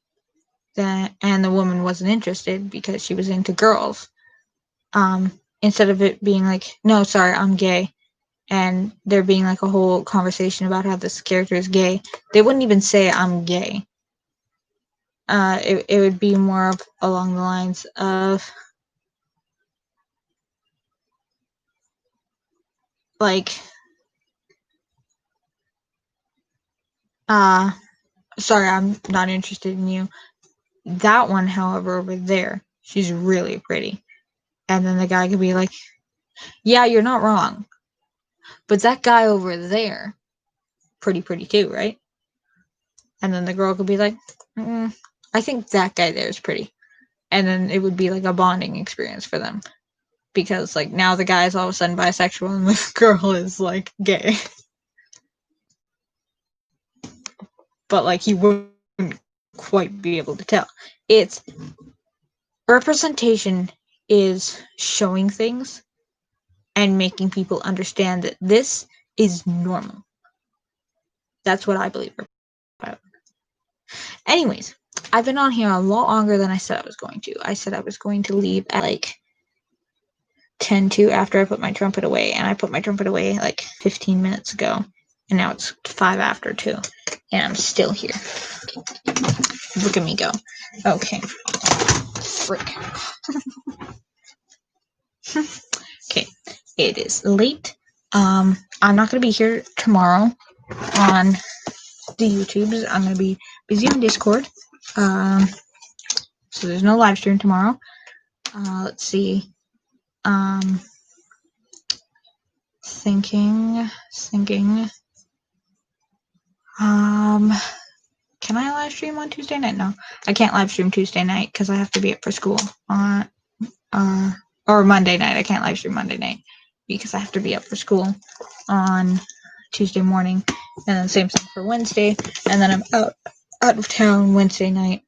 and the woman wasn't interested because she was into girls. Instead of it being like, no, sorry, I'm gay, and there being like a whole conversation about how this character is gay, they wouldn't even say I'm gay. It would be more of along the lines of like, sorry, I'm not interested in you. That one, however, over there, she's really pretty. And then the guy could be like, yeah, you're not wrong. But that guy over there, pretty too, right? And then the girl could be like, I think that guy there is pretty. And then it would be like a bonding experience for them. Because like now the guy is all of a sudden bisexual and the girl is like gay. But like he wouldn't quite be able to tell. It's representation is showing things and making people understand that this is normal. That's what I believe about. Anyways, I've been on here a lot longer than I said I was going to. I said I was going to leave at like 10 to after I put my trumpet away, and I put my trumpet away like 15 minutes ago, and now it's 5 after 2, and I'm still here. Look at me go. Okay. Frick. Okay, it is late. I'm not gonna be here tomorrow on the YouTubes. I'm gonna be busy on Discord. So there's no live stream tomorrow. Let's see. Thinking. Can I live stream on Tuesday night? No, I can't live stream Tuesday night because I have to be up for school on, or Monday night. I can't live stream Monday night because I have to be up for school on Tuesday morning, and then same thing for Wednesday, and then I'm out of town Wednesday night,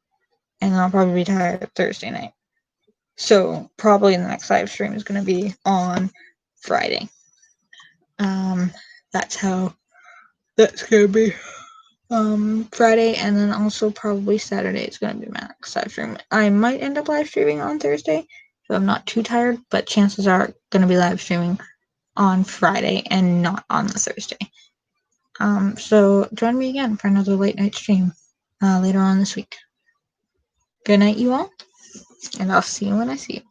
and then I'll probably be tired Thursday night. So probably the next live stream is going to be on Friday. That's how that's going to be. Friday, and then also probably Saturday is going to be my next live stream. I might end up live streaming on Thursday, so I'm not too tired, but chances are going to be live streaming on Friday and not on the Thursday. So join me again for another late night stream later on this week. Good night, you all, and I'll see you when I see you.